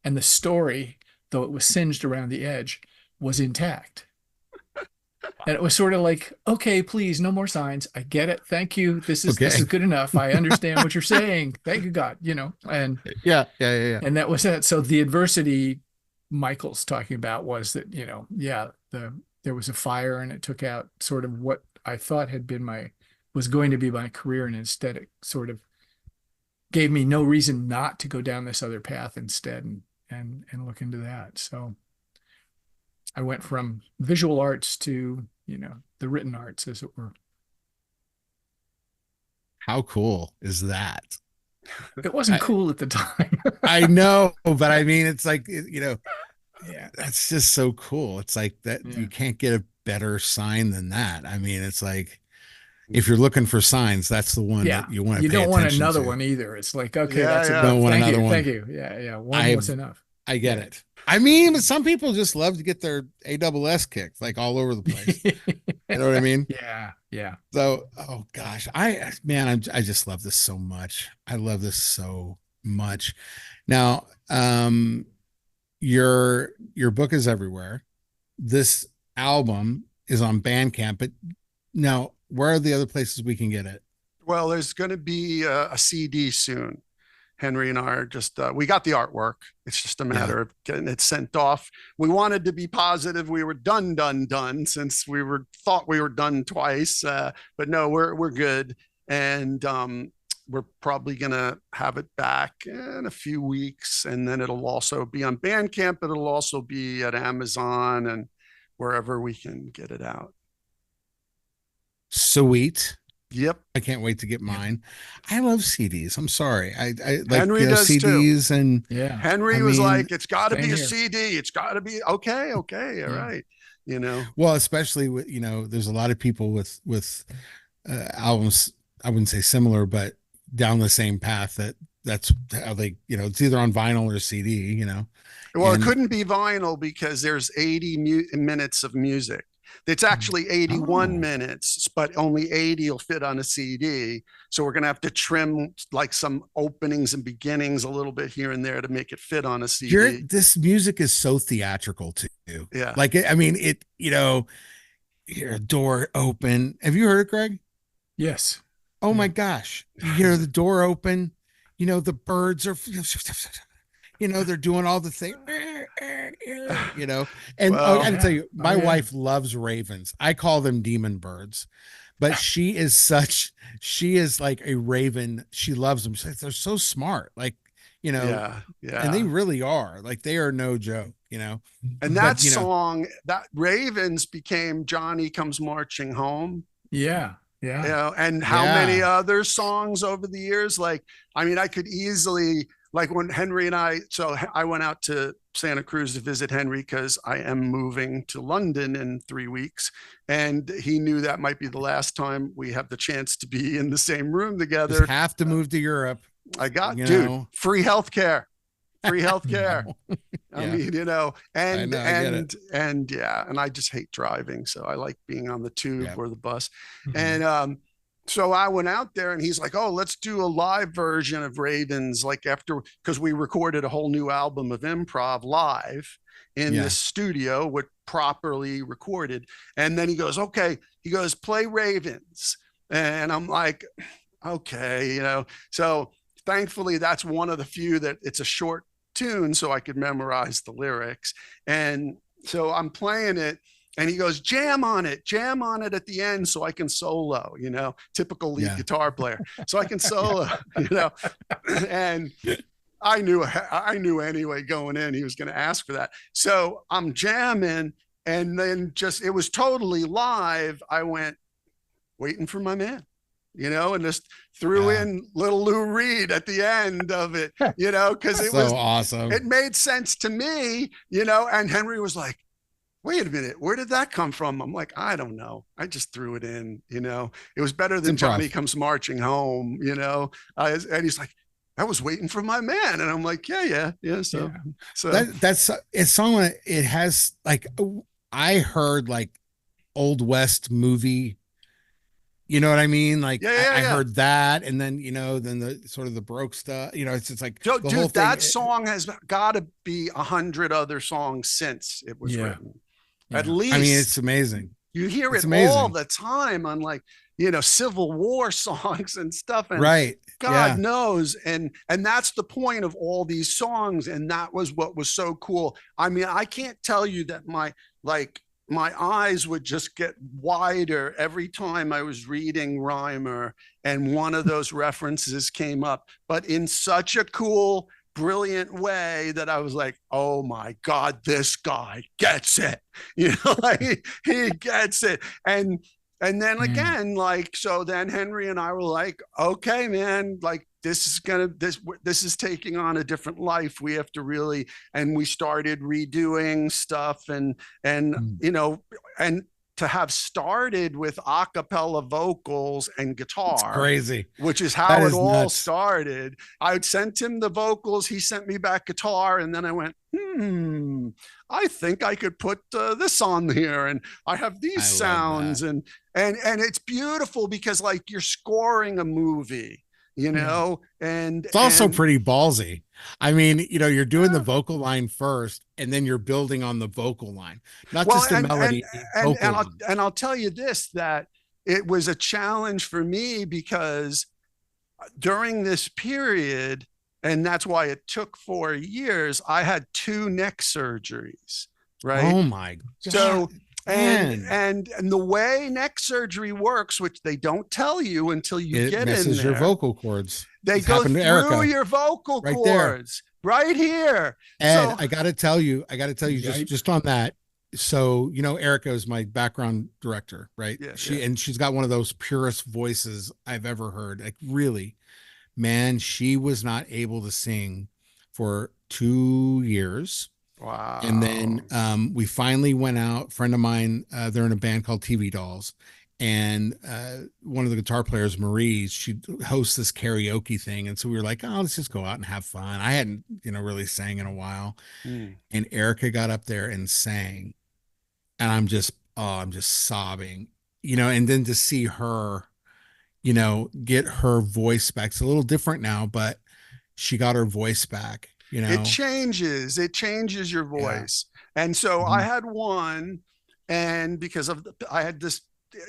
And the story, though it was singed around the edge, was intact. And it was sort of like, okay, please, no more signs. I get it. Thank you. This is good enough. I understand what you're saying. Thank you, God, and yeah. And that was it. So the adversity Michael's talking about was that, there was a fire and it took out sort of what I thought was going to be my career. And instead it sort of gave me no reason not to go down this other path instead and look into that. So I went from visual arts to, the written arts, as it were. How cool is that? It wasn't cool at the time. I know, but I mean, it's like, yeah, that's just so cool. It's like that. Yeah. You can't get a better sign than that. I mean, it's like, if you're looking for signs, that's the one that you want to pay attention to. You don't want another one either. It's like, okay, that's enough. Don't want another one. Thank you. Yeah. One was enough. I get it. I mean, some people just love to get their ASS kicked like all over the place. You know what I mean? Yeah. So, oh gosh, I just love this so much. I love this so much. Now, your book is everywhere. This album is on Bandcamp, but now where are the other places we can get it? Well, there's going to be a CD soon. Henry and I are just, we got the artwork. It's just a matter of getting it sent off. We wanted to be positive. We were done since thought we were done twice. But no, we're good. And we're probably going to have it back in a few weeks. And then it'll also be on Bandcamp, but it'll also be at Amazon and wherever we can get it out. Sweet. Yep. I can't wait to get mine. I love CDs. I'm sorry. I like Henry does CDs too. And Henry was like, it's got to be a CD. It's got to be okay. All right. Well, especially with, there's a lot of people with albums, I wouldn't say similar, but down the same path that's how they, it's either on vinyl or CD, Well, it couldn't be vinyl because there's 80 minutes of music. It's actually 81 minutes, but only 80 will fit on a CD. So we're going to have to trim like some openings and beginnings a little bit here and there to make it fit on a CD. This music is so theatrical too. Yeah. Like, I mean, you hear a door open. Have you heard it, Greg? Yes. Oh my gosh. You hear the door open, the birds are, they're doing all the thing. you know. And Well, I gotta tell you, my yeah. wife loves ravens. I call them demon birds, but she is like a raven. She loves them. She's like, they're so smart, like, you know, yeah, and they yeah. really are. Like, they are no joke, you know. And that But you know, song, that Ravens became Johnny Comes Marching Home. Yeah. You Yeah. know, and how many yeah, other songs over the years? Like, I mean, I could easily, like when Henry and I went out to Santa Cruz to visit Henry because I am moving to London in 3 weeks. And he knew that might be the last time we have the chance to be in the same room just together. have to move to Europe, I got, you dude, know. free healthcare, free healthcare. I Yeah, mean, you know, I know, I get it. and yeah, and I just hate driving, so I like being on the tube Yeah. or the bus. Mhm. And so I went out there, and he's like, "Oh, let's do a live version of Ravens." Like after, because we recorded a whole new album of improv live in Yeah. this studio, with properly recorded. And then he goes, "Okay," he goes, "Play Ravens," and I'm like, "Okay," you know. So thankfully, that's one of the few that it's a short tune, so I could memorize the lyrics. And so I'm playing it, and he goes, jam on it at the end so I can solo, you know, typical lead Yeah. guitar player. So I can solo, you know. And I knew anyway going in, he was going to ask for that. So I'm jamming, and then it was totally live. I went, waiting for my man, you know, and just threw in little Lou Reed at the end of it, you know, because it So was awesome. it made sense to me, you know. And Henry was like, wait a minute, where did that come from? I'm like, I don't know. I just threw it in, you know. It was better than Johnny Comes Marching Home, you know. And he's like, I was waiting for my man. And I'm like, yeah. So that's it's song. It has, like, I heard like Old West movie. You know what I mean? Like, I heard that, and then, you know, then the sort of the broke stuff. You know, it's like the dude, whole thing. That song has got to be 100 other songs since it was written. At least. I mean, it's amazing. You hear it's it amazing. all the time on, like, you know, Civil War songs and stuff. And right. God knows. And that's the point of all these songs. And that was what was so cool. I mean, I can't tell you that my eyes would just get wider every time I was reading Rhymer and one of those references came up, but in such a cool, brilliant way that I was like, oh my God, this guy gets it. You know, like, he gets it. And then again, like, so then Henry and I were like, okay, man, like, this is taking on a different life. We have to really, and we started redoing stuff, and you know, and to have started with a cappella vocals and guitar, it's crazy, which is how it all started. I sent him the vocals, he sent me back guitar, and then I went, I think I could put this on here, and I have these sounds, and it's beautiful because, like, you're scoring a movie, you know. And it's also pretty ballsy. I mean, you know, you're doing the vocal line first, and then you're building on the vocal line, not just the melody. And I'll tell you this, that it was a challenge for me because during this period, and that's why it took 4 years, I had 2 neck surgeries, right? Oh my God. So, and the way neck surgery works, which they don't tell you until you get in there, your vocal cords. They go through your vocal cords right here. Ed, so, I got to tell you, just on that. So, you know, Erica is my background director, right? Yeah, and she's got one of those purest voices I've ever heard. Like, really, man, she was not able to sing for 2 years. Wow. And then we finally went out. Friend of mine, they're in a band called TV Dolls, and one of the guitar players, Marie, she hosts this karaoke thing, and so we were like, oh, let's just go out and have fun. I hadn't, you know, really sang in a while, and Erica got up there and sang, and I'm just sobbing, you know. And then to see her, you know, get her voice back. It's a little different now, but she got her voice back. You know, it changes your voice. And so I had one, and because of I had this,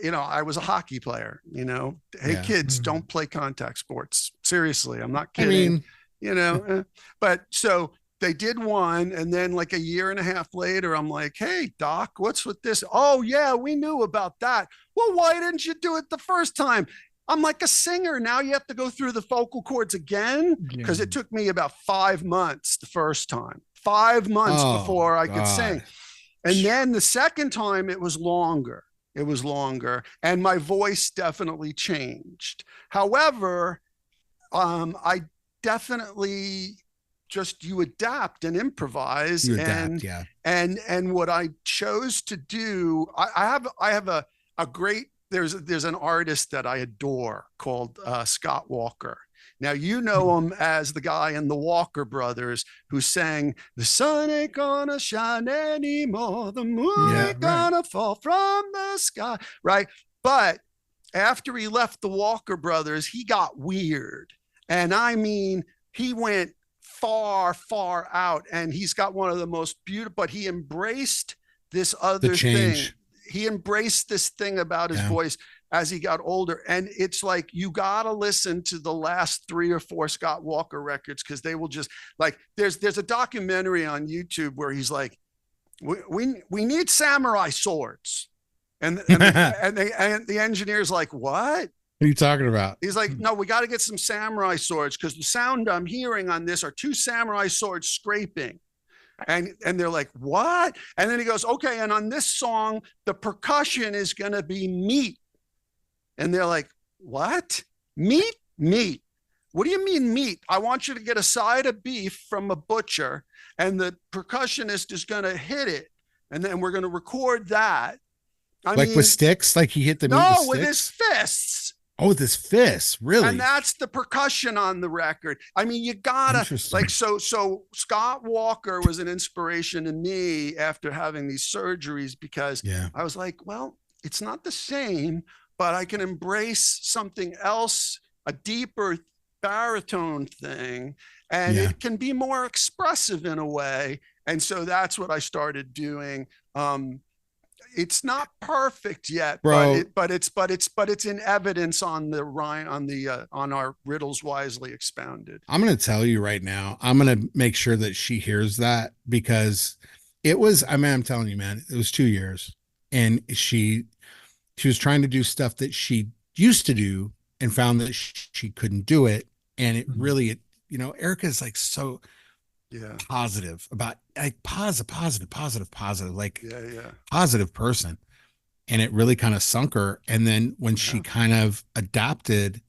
you know, I was a hockey player, you know. Hey, kids, don't play contact sports. Seriously, I'm not kidding. I mean, you know, but so they did one, and then like a year and a half later, I'm like, hey, Doc, what's with this? Oh, yeah, we knew about that. Well, why didn't you do it the first time? I'm like a singer. Now you have to go through the vocal cords again, because it took me about 5 months the first time, 5 months before I could sing. And then the second time it was longer. It was longer, and my voice definitely changed. However, I definitely just, you adapt and improvise. And what I chose to do, I have a great, there's an artist that I adore called Scott Walker. Now, you know him as the guy in the Walker Brothers who sang, "The sun ain't gonna shine anymore, the moon ain't gonna fall from the sky," right? But after he left the Walker Brothers, he got weird. And I mean, he went far, far out, and he's got one of the most beautiful, but he embraced this other thing. He embraced this thing about his voice as he got older. And it's like, you got to listen to the last 3 or 4 Scott Walker records, because they will just like, there's a documentary on YouTube where he's like, we need samurai swords. And the engineer's like, what? What are you talking about? He's like, no, we got to get some samurai swords, because the sound I'm hearing on this are 2 samurai swords scraping. And they're like, what? And then he goes, okay, and on this song, the percussion is going to be meat. And they're like, what? Meat? Meat. What do you mean meat? I want you to get a side of beef from a butcher, and the percussionist is going to hit it. And then we're going to record that. I mean, with sticks? Like he hit the meat with sticks? with his fists. Oh, with his fists, really? And that's the percussion on the record. I mean, you gotta like, so Scott Walker was an inspiration to me after having these surgeries, because I was like, well, it's not the same, but I can embrace something else, a deeper baritone thing, and it can be more expressive in a way. And so that's what I started doing. It's not perfect yet, bro, but it's in evidence on our Riddles Wisely Expounded. I'm going to tell you right now, I'm going to make sure that she hears that, because it was, I mean, I'm telling you, man, it was 2 years, and she was trying to do stuff that she used to do and found that she couldn't do it. And it really, Erica is like so positive about, like, positive, like positive person. And it really kind of sunk her. And then when she kind of adapted,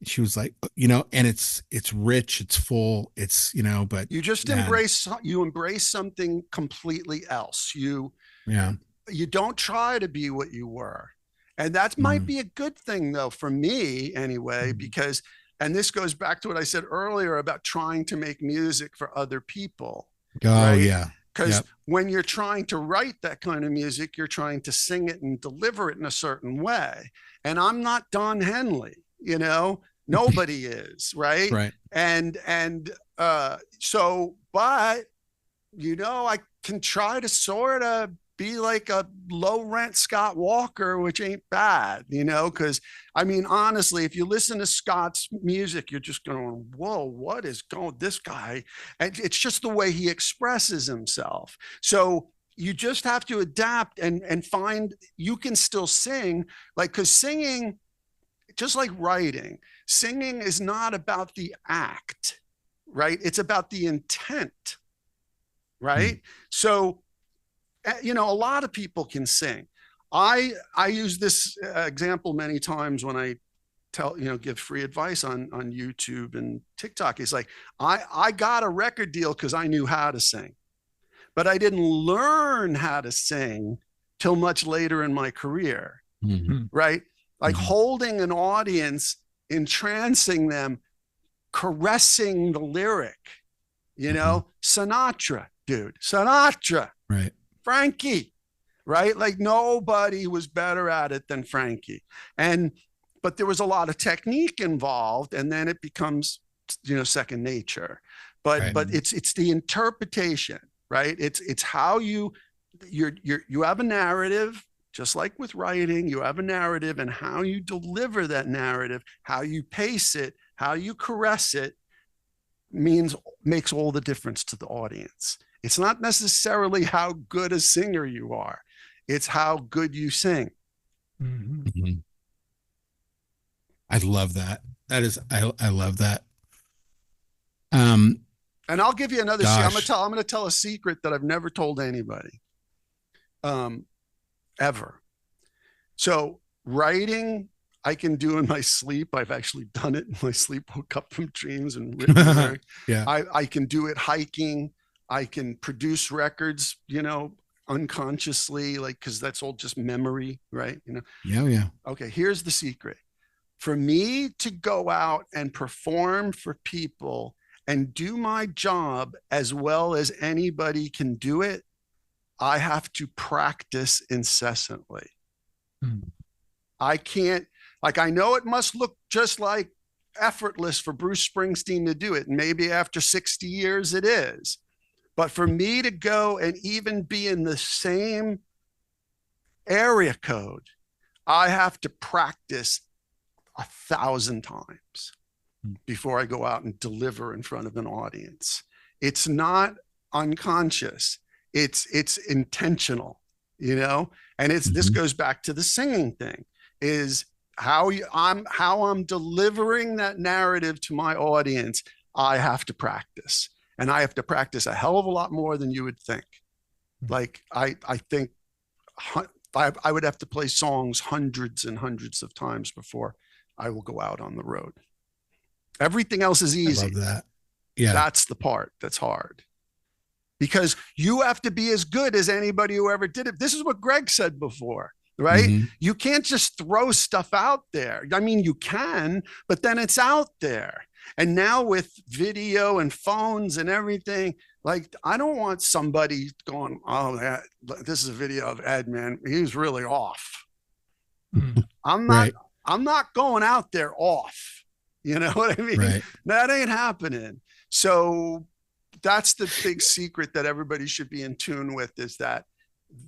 she was like, and it's rich, it's full, it's, but you just embrace something completely else. You don't try to be what you were. And that might be a good thing, though, for me anyway, because, and this goes back to what I said earlier about trying to make music for other people. Oh, yeah. Because when you're trying to write that kind of music, you're trying to sing it and deliver it in a certain way. And I'm not Don Henley, nobody is, right? Right. So, but, I can try to sort of be like a low rent Scott Walker, which ain't bad, because I mean, honestly, if you listen to Scott's music, you're just going, whoa, what is going this guy? And it's just the way he expresses himself. So you just have to adapt and find, you can still sing, like, because singing, just like writing, singing is not about the act, right? It's about the intent, right? So, a lot of people can sing. I use this example many times when I give free advice on YouTube and TikTok. It's like, I got a record deal because I knew how to sing, but I didn't learn how to sing till much later in my career, right? Like holding an audience, entrancing them, caressing the lyric, Sinatra, dude, Sinatra. Right. Frankie, right? Like nobody was better at it than Frankie. But there was a lot of technique involved, and then it becomes, second nature. But it's the interpretation, right? It's how you have a narrative, just like with writing, you have a narrative, and how you deliver that narrative, how you pace it, how you caress it, makes all the difference to the audience. It's not necessarily how good a singer you are. It's how good you sing. Mm-hmm. I love that. I love that. And I'll give you another. Gosh. I'm going to tell a secret that I've never told anybody, ever. So writing, I can do in my sleep. I've actually done it in my sleep. Woke up from dreams and written. Yeah. I can do it hiking. I can produce records, unconsciously, like, because that's all just memory, right? Yeah. Okay, here's the secret. For me to go out and perform for people and do my job as well as anybody can do it, I have to practice incessantly. I can't, like, I know it must look just like effortless for Bruce Springsteen to do it. And maybe after 60 years it is. But for me to go and even be in the same area code, I have to practice 1,000 times before I go out and deliver in front of an audience. It's not unconscious. It's intentional, and this goes back to the singing thing, is how I'm delivering that narrative to my audience. I have to practice, and I have to practice a hell of a lot more than you would think. Like, I think I would have to play songs hundreds and hundreds of times before I will go out on the road. Everything else is easy. I love that. Yeah. That's the part that's hard, because you have to be as good as anybody who ever did it. This is what Greg said before, right? Mm-hmm. You can't just throw stuff out there. I mean, you can, but then it's out there. And now with video and phones and everything, like, I don't want somebody going, oh, this is a video of Ed, man, he was really off. I'm not going out there off. You know what I mean? Right. That ain't happening. So that's the big secret that everybody should be in tune with, is that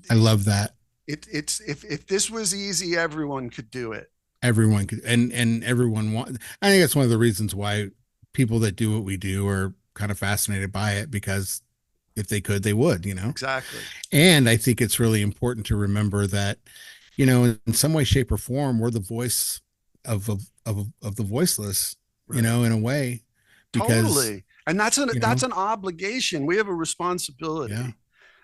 I love that. It's if this was easy, everyone could do it. Everyone could, and everyone I think that's one of the reasons why people that do what we do are kind of fascinated by it, because if they could, they would, Exactly. And I think it's really important to remember that, in some way, shape, or form, we're the voice of the voiceless, right. In a way, because, totally. And that's an obligation. We have a responsibility. Yeah.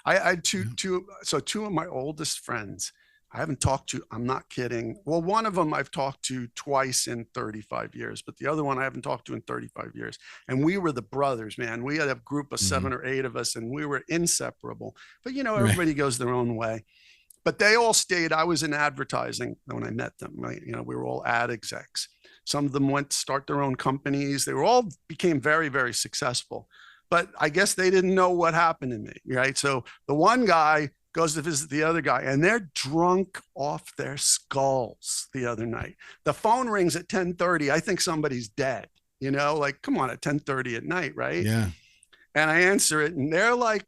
I had two of my oldest friends I haven't talked to, I'm not kidding. Well, one of them I've talked to twice in 35 years, but the other one I haven't talked to in 35 years. And we were the brothers, man. We had a group of 7 or 8 of us, and we were inseparable. But, everybody goes their own way. But they all stayed. I was in advertising when I met them, right? We were all ad execs. Some of them went to start their own companies. They were all became very, very successful. But I guess they didn't know what happened to me, right? So the one guy goes to visit the other guy, and they're drunk off their skulls the other night. The phone rings at 10:30. I think somebody's dead, like, come on, at 10:30 at night, right? Yeah. And I answer it, and they're like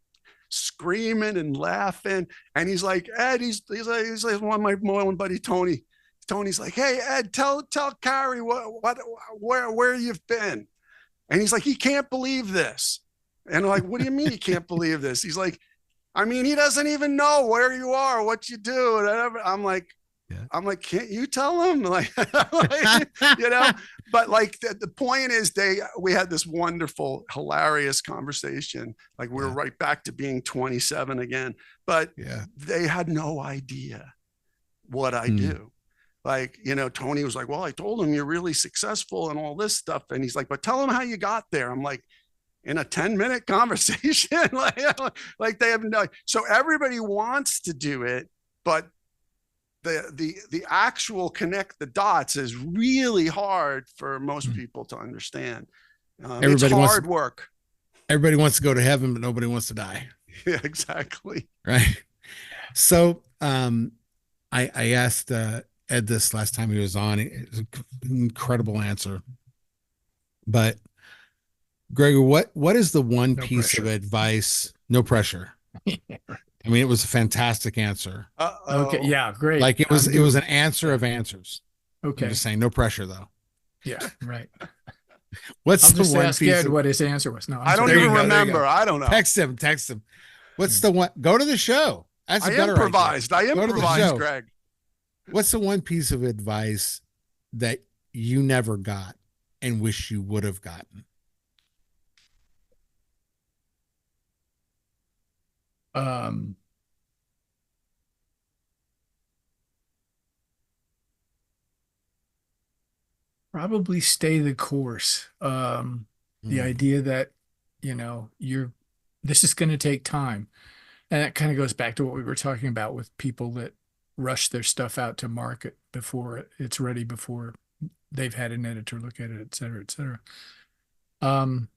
screaming and laughing. And he's like, Ed, he's like one buddy, Tony. Tony's like, hey, Ed, tell Carrie where you've been. And he's like, he can't believe this. And I'm like, what do you mean he can't believe this? He's like, I mean, he doesn't even know where you are, what you do. And I'm like, can't you tell him? But like the point is, we had this wonderful, hilarious conversation. Like, we were right back to being 27 again, but they had no idea what I do. Like, Tony was like, well, I told him you're really successful and all this stuff. And he's like, but tell him how you got there. I'm like, in a 10-minute conversation, like they have no. So everybody wants to do it, but the actual connect the dots is really hard for most people to understand. It's hard work. Everybody wants to go to heaven, but nobody wants to die. Yeah, exactly. Right. So I asked Ed this last time he was on. It was an incredible answer. But Gregor, what is the one piece of advice? No pressure. I mean, it was a fantastic answer. Okay. Yeah. Great. Like it was an answer of answers. Okay. I'm just saying, no pressure though. Yeah. Right. What's I'll the just one ask piece Ed of what his answer was. No, I'm I don't sorry. There you even go, there you remember. go. I don't know. Text him. What's the one? Go to the show. That's a I better idea. improvised. I Go to the improvised, show. Greg. What's the one piece of advice that you never got and wish you would have gotten? Um, Probably stay the course. The idea that, this is going to take time. And that kind of goes back to what we were talking about with people that rush their stuff out to market before it's ready, before they've had an editor look at it, et cetera, et cetera. Um,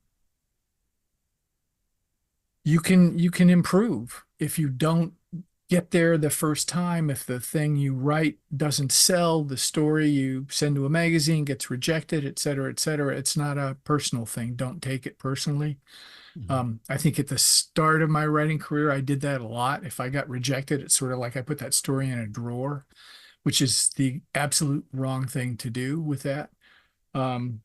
you can improve if you don't get there the first time. If the thing you write doesn't sell, the story you send to a magazine gets rejected, et cetera, et cetera. It's not a personal thing. Don't take it personally. I think at the start of my writing career, I did that a lot. If I got rejected, it's sort of like I put that story in a drawer, which is the absolute wrong thing to do with that. Um,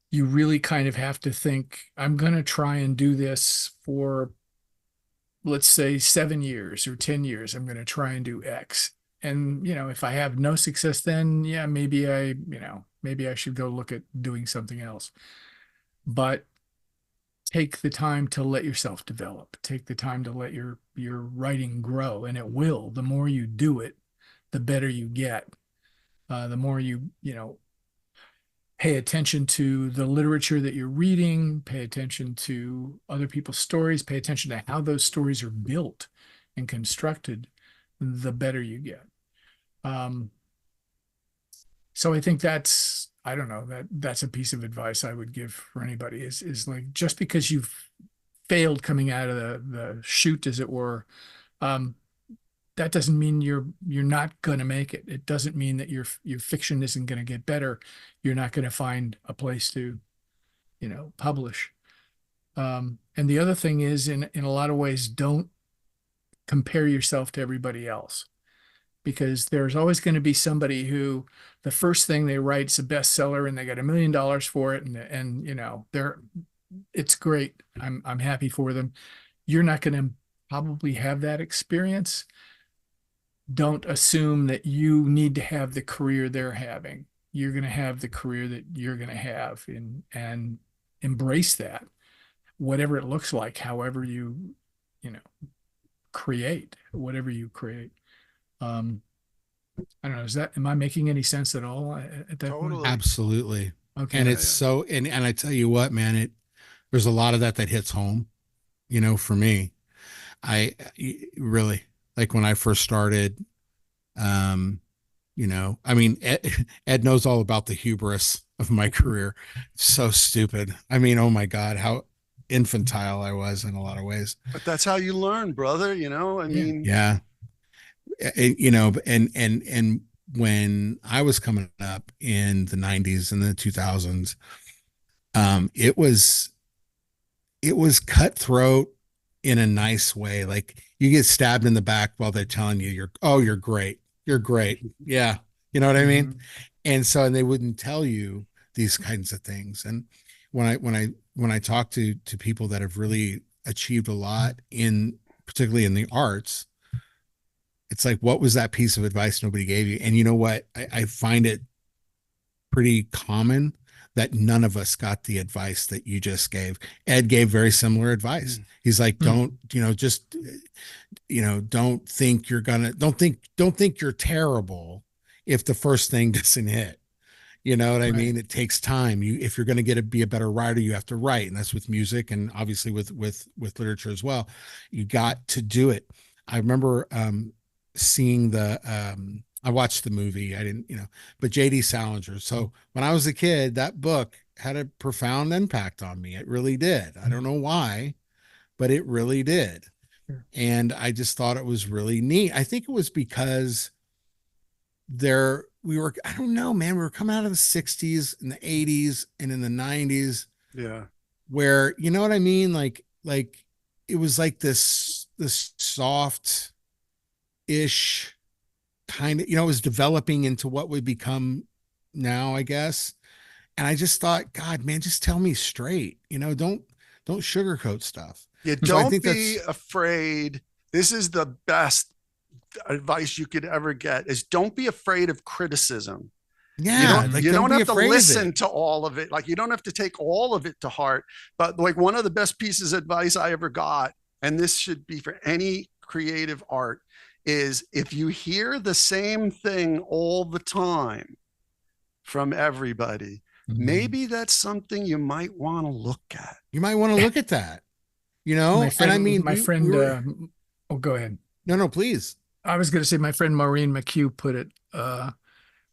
you really kind of have to think, I'm going to try and do this for, let's say, 7 years or 10 years. I'm going to try and do X. And, if I have no success, then yeah, maybe I should go look at doing something else. But take the time to let yourself develop. Take the time to let your writing grow, and it will. The more you do it, the better you get. The more you pay attention to the literature that you're reading, pay attention to other people's stories, pay attention to how those stories are built and constructed, the better you get. So I think I don't know, that's a piece of advice I would give for anybody is like, just because you've failed coming out of the chute, as it were, that doesn't mean you're not going to make it. It doesn't mean that your fiction isn't going to get better. You're not going to find a place to, publish. And the other thing is, in a lot of ways, don't compare yourself to everybody else, because there's always going to be somebody who the first thing they write is a bestseller and they got $1 million for it, and it's great. I'm happy for them. You're not going to probably have that experience. Don't assume that you need to have the career they're having. You're going to have the career that you're going to have, and embrace that, whatever it looks like, however create, whatever you create. I don't know. Am I making any sense at all at that point? Totally. Absolutely. Okay. And it's so, and I tell you what, man, there's a lot of that hits home, for me. I really, like when I first started, I mean, Ed knows all about the hubris of my career. So stupid. I mean, oh my God, how infantile I was in a lot of ways. But that's how you learn, brother. I mean, Yeah. And when I was coming up in the 90s and the 2000s, it was cutthroat in a nice way. Like you get stabbed in the back while they're telling you you're great. You're great. Yeah. You know what I mean? And they wouldn't tell you these kinds of things. And when I talk to people that have really achieved a lot particularly in the arts, it's like, what was that piece of advice nobody gave you? And you know what? I find it pretty common that none of us got the advice that you just gave. Ed gave very similar advice. He's like, don't think don't think you're terrible if the first thing doesn't hit. You know what I mean? It takes time. If you're going to be a better writer, you have to write. And that's with music and obviously with literature as well. You got to do it. I remember seeing I watched the movie. I didn't, but J.D. Salinger. So when I was a kid, that book had a profound impact on me. It really did. I don't know why, but it really did. And I just thought it was really neat. I think it was because I don't know, man, we were coming out of the 60s and the 80s and in the 90s. Yeah. Where, you know what I mean? Like it was like this soft ish kind of, it was developing into what would become now, I guess. And I just thought, God, man, just tell me straight. Don't sugarcoat stuff. You So I don't think be afraid. This is the best advice you could ever get, is don't be afraid of criticism. Yeah, You don't be have to afraid of listen it. to all of it. Like, you don't have to take all of it to heart. But like, one of the best pieces of advice I ever got, and this should be for any creative art, is if you hear the same thing all the time from everybody, maybe that's something you might want to look at. You might want to look at that, My friend, and I mean, my friend, oh, go ahead. No, please. I was going to say my friend Maureen McHugh put it,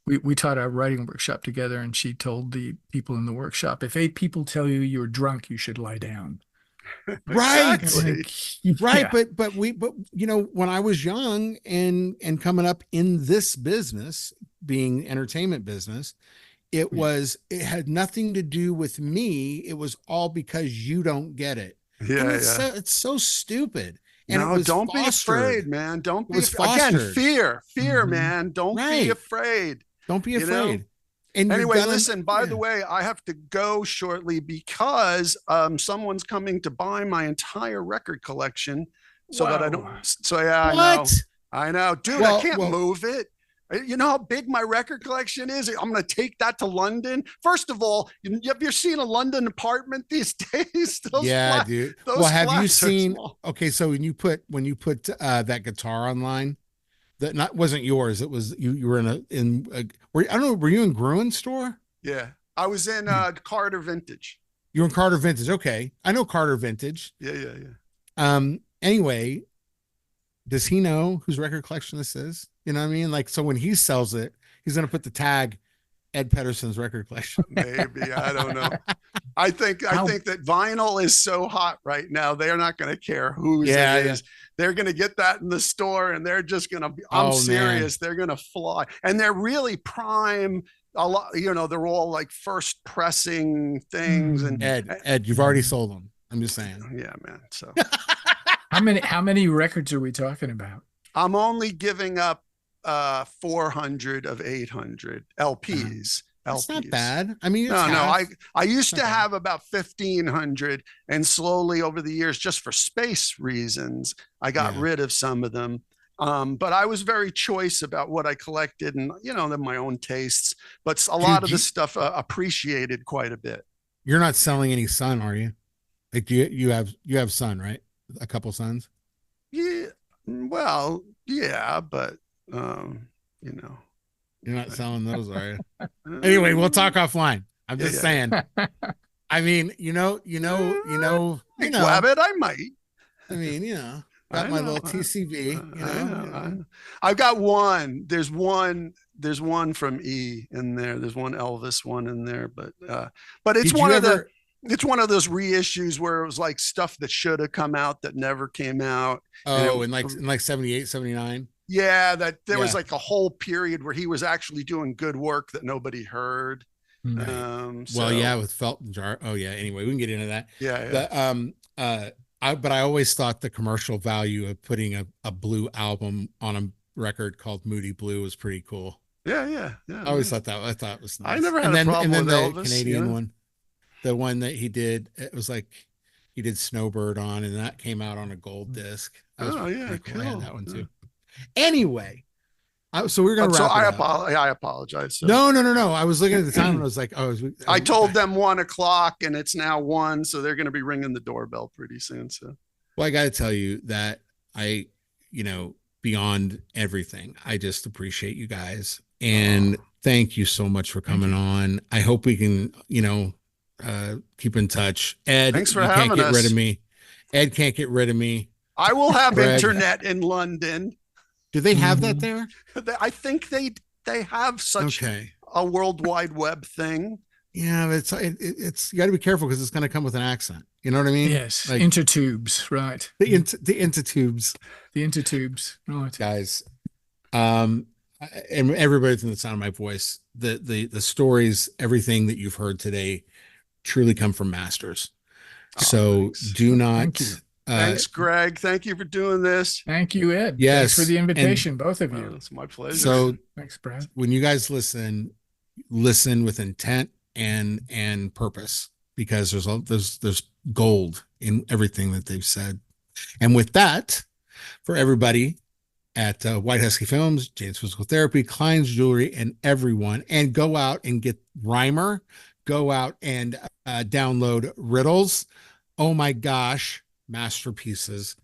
we taught a writing workshop together, and she told the people in the workshop, if 8 people tell you you're drunk, you should lie down. Right. Exactly. Right. But when I was young and coming up in this business, being entertainment business, it had nothing to do with me. It was all because you don't get it. Yeah, it's so stupid. And no, don't be afraid, man. Don't be again, fear, man. Don't be afraid. Don't be afraid. And anyway, listen, by the way, I have to go shortly because someone's coming to buy my entire record collection so that I don't. So yeah, I know. Dude, I can't move it. You know how big my record collection is? I'm going to take that to London. First of all, have you seen a London apartment these days? Dude. Well, have you seen? Okay, so when you put that guitar online, that wasn't yours. It was you were I don't know. Were you in Gruen store? Yeah, I was in Carter Vintage. You're in Carter Vintage. Okay, I know Carter Vintage. Yeah. Anyway, does he know whose record collection this is? You know what I mean? Like, so when he sells it, he's going to put the tag Ed Pettersen's record collection. Maybe. I don't know. I think that vinyl is so hot right now. They're not going to care whose it is. They're going to get that in the store and they're just going to be, I'm serious. Man. They're going to fly. And they're really prime. A lot, they're all like first pressing things. And Ed, you've already sold them. I'm just saying. Yeah, man. So how many records are we talking about? I'm only giving up 400 of 800 LPs. That's not bad. I mean, I used to have about 1,500, and slowly over the years, just for space reasons, I got rid of some of them. But I was very choice about what I collected, and my own tastes. But a lot of the stuff appreciated quite a bit. You're not selling any Sun, are you? Like, you have Sun, right? A couple Suns. Yeah. Well, yeah, but you're not selling those, are you? Anyway, we'll talk offline. I'm just saying. I mean, Wabbit, I might. I mean, got my little TCB. I've got one. There's one from E in there. There's one Elvis one in there, but it's it's one of those reissues where it was like stuff that should have come out that never came out. Oh, in like 78, 79. Yeah, that there was like a whole period where he was actually doing good work that nobody heard. Right. With Felton Jar. Oh yeah. Anyway, we can get into that. Yeah. But I always thought the commercial value of putting a Blue album on a record called Moody Blue was pretty cool. Yeah. I always thought that. I thought it was nice. I never had a problem with the Elvis, Canadian one, the one that he did, it was like he did Snowbird on, and that came out on a gold disc. Cool. I had that one too. Anyway, so we're gonna wrap. So I apologize. So. No. I was looking at the time and I was like, I told them 1:00 and it's now 1, so they're going to be ringing the doorbell pretty soon. So, well, I got to tell you that beyond everything, I just appreciate you guys and thank you so much for coming on. I hope we can, keep in touch. Ed, thanks for having us. Can't get rid of me. Ed can't get rid of me. I will have internet in London. Do they have that there? I think they have such a World Wide Web thing. Yeah, but it's you got to be careful because it's going to come with an accent. You know what I mean? Yes, like, intertubes, right? The intertubes. The intertubes, right? Guys, and everybody's in the sound of my voice. The stories, everything that you've heard today, truly come from masters. So thanks. Do not. Thank you. Thanks, Greg. Thank you for doing this. Thank you, Ed. Yes. Thanks for the invitation, both of you. It's my pleasure. So thanks, Brad. When you guys listen with intent, and purpose, because there's gold in everything that they've said. And with that, for everybody at White Husky Films, Jane's Physical Therapy, Klein's Jewelry, and everyone, and go out and get Rhymer, go out and download Riddles. Oh my gosh, masterpieces.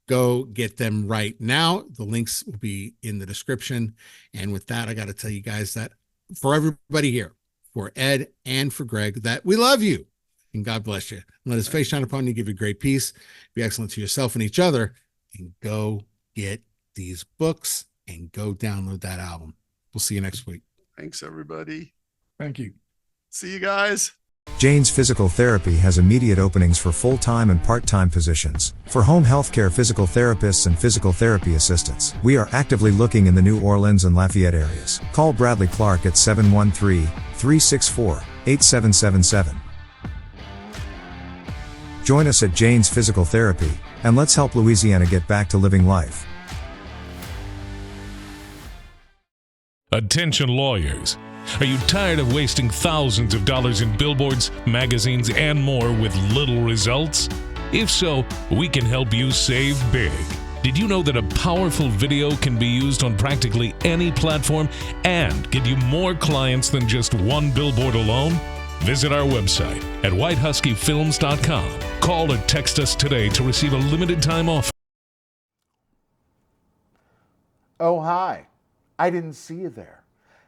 Go get them right now. The links will be in the description. And with that, I got to tell you guys that for everybody here, for Ed and for Greg, that we love you and God bless you. And let his face shine upon you, give you great peace, be excellent to yourself and each other, and go get these books and go download that album. We'll see you next week. Thanks, everybody. Thank you. See you guys. Jane's Physical Therapy has immediate openings for full-time and part-time positions. For home healthcare physical therapists and physical therapy assistants, we are actively looking in the New Orleans and Lafayette areas. Call Bradley Clark at 713-364-8777. Join us at Jane's Physical Therapy, and let's help Louisiana get back to living life. Attention lawyers. Are you tired of wasting thousands of dollars in billboards, magazines, and more with little results? If so, we can help you save big. Did you know that a powerful video can be used on practically any platform and get you more clients than just one billboard alone? Visit our website at whitehuskyfilms.com. Call or text us today to receive a limited time offer. Oh, hi. I didn't see you there.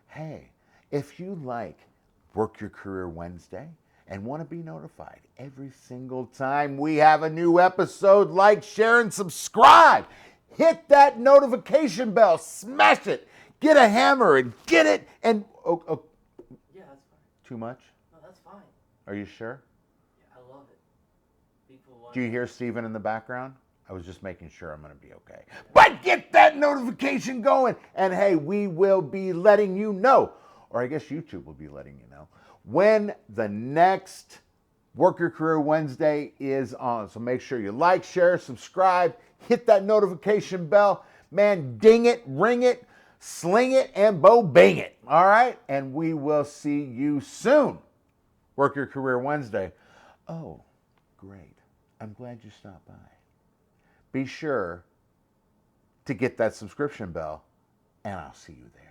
Hey, if you like Work Your Career Wednesday and want to be notified every single time we have a new episode, like, share, and subscribe. Hit that notification bell, smash it, get a hammer and get it. And Yeah, that's fine. Too much? No, that's fine. Are you sure? Yeah, I love it. People want. Do you hear Steven in the background? I was just making sure I'm going to be okay. But get that notification going. And hey, we will be letting you know, or I guess YouTube will be letting you know, when the next Work Your Career Wednesday is on. So make sure you like, share, subscribe, hit that notification bell. Man, ding it, ring it, sling it, and bo-bing it. All right? And we will see you soon. Work Your Career Wednesday. Oh, great. I'm glad you stopped by. Be sure to get that subscription bell, and I'll see you there.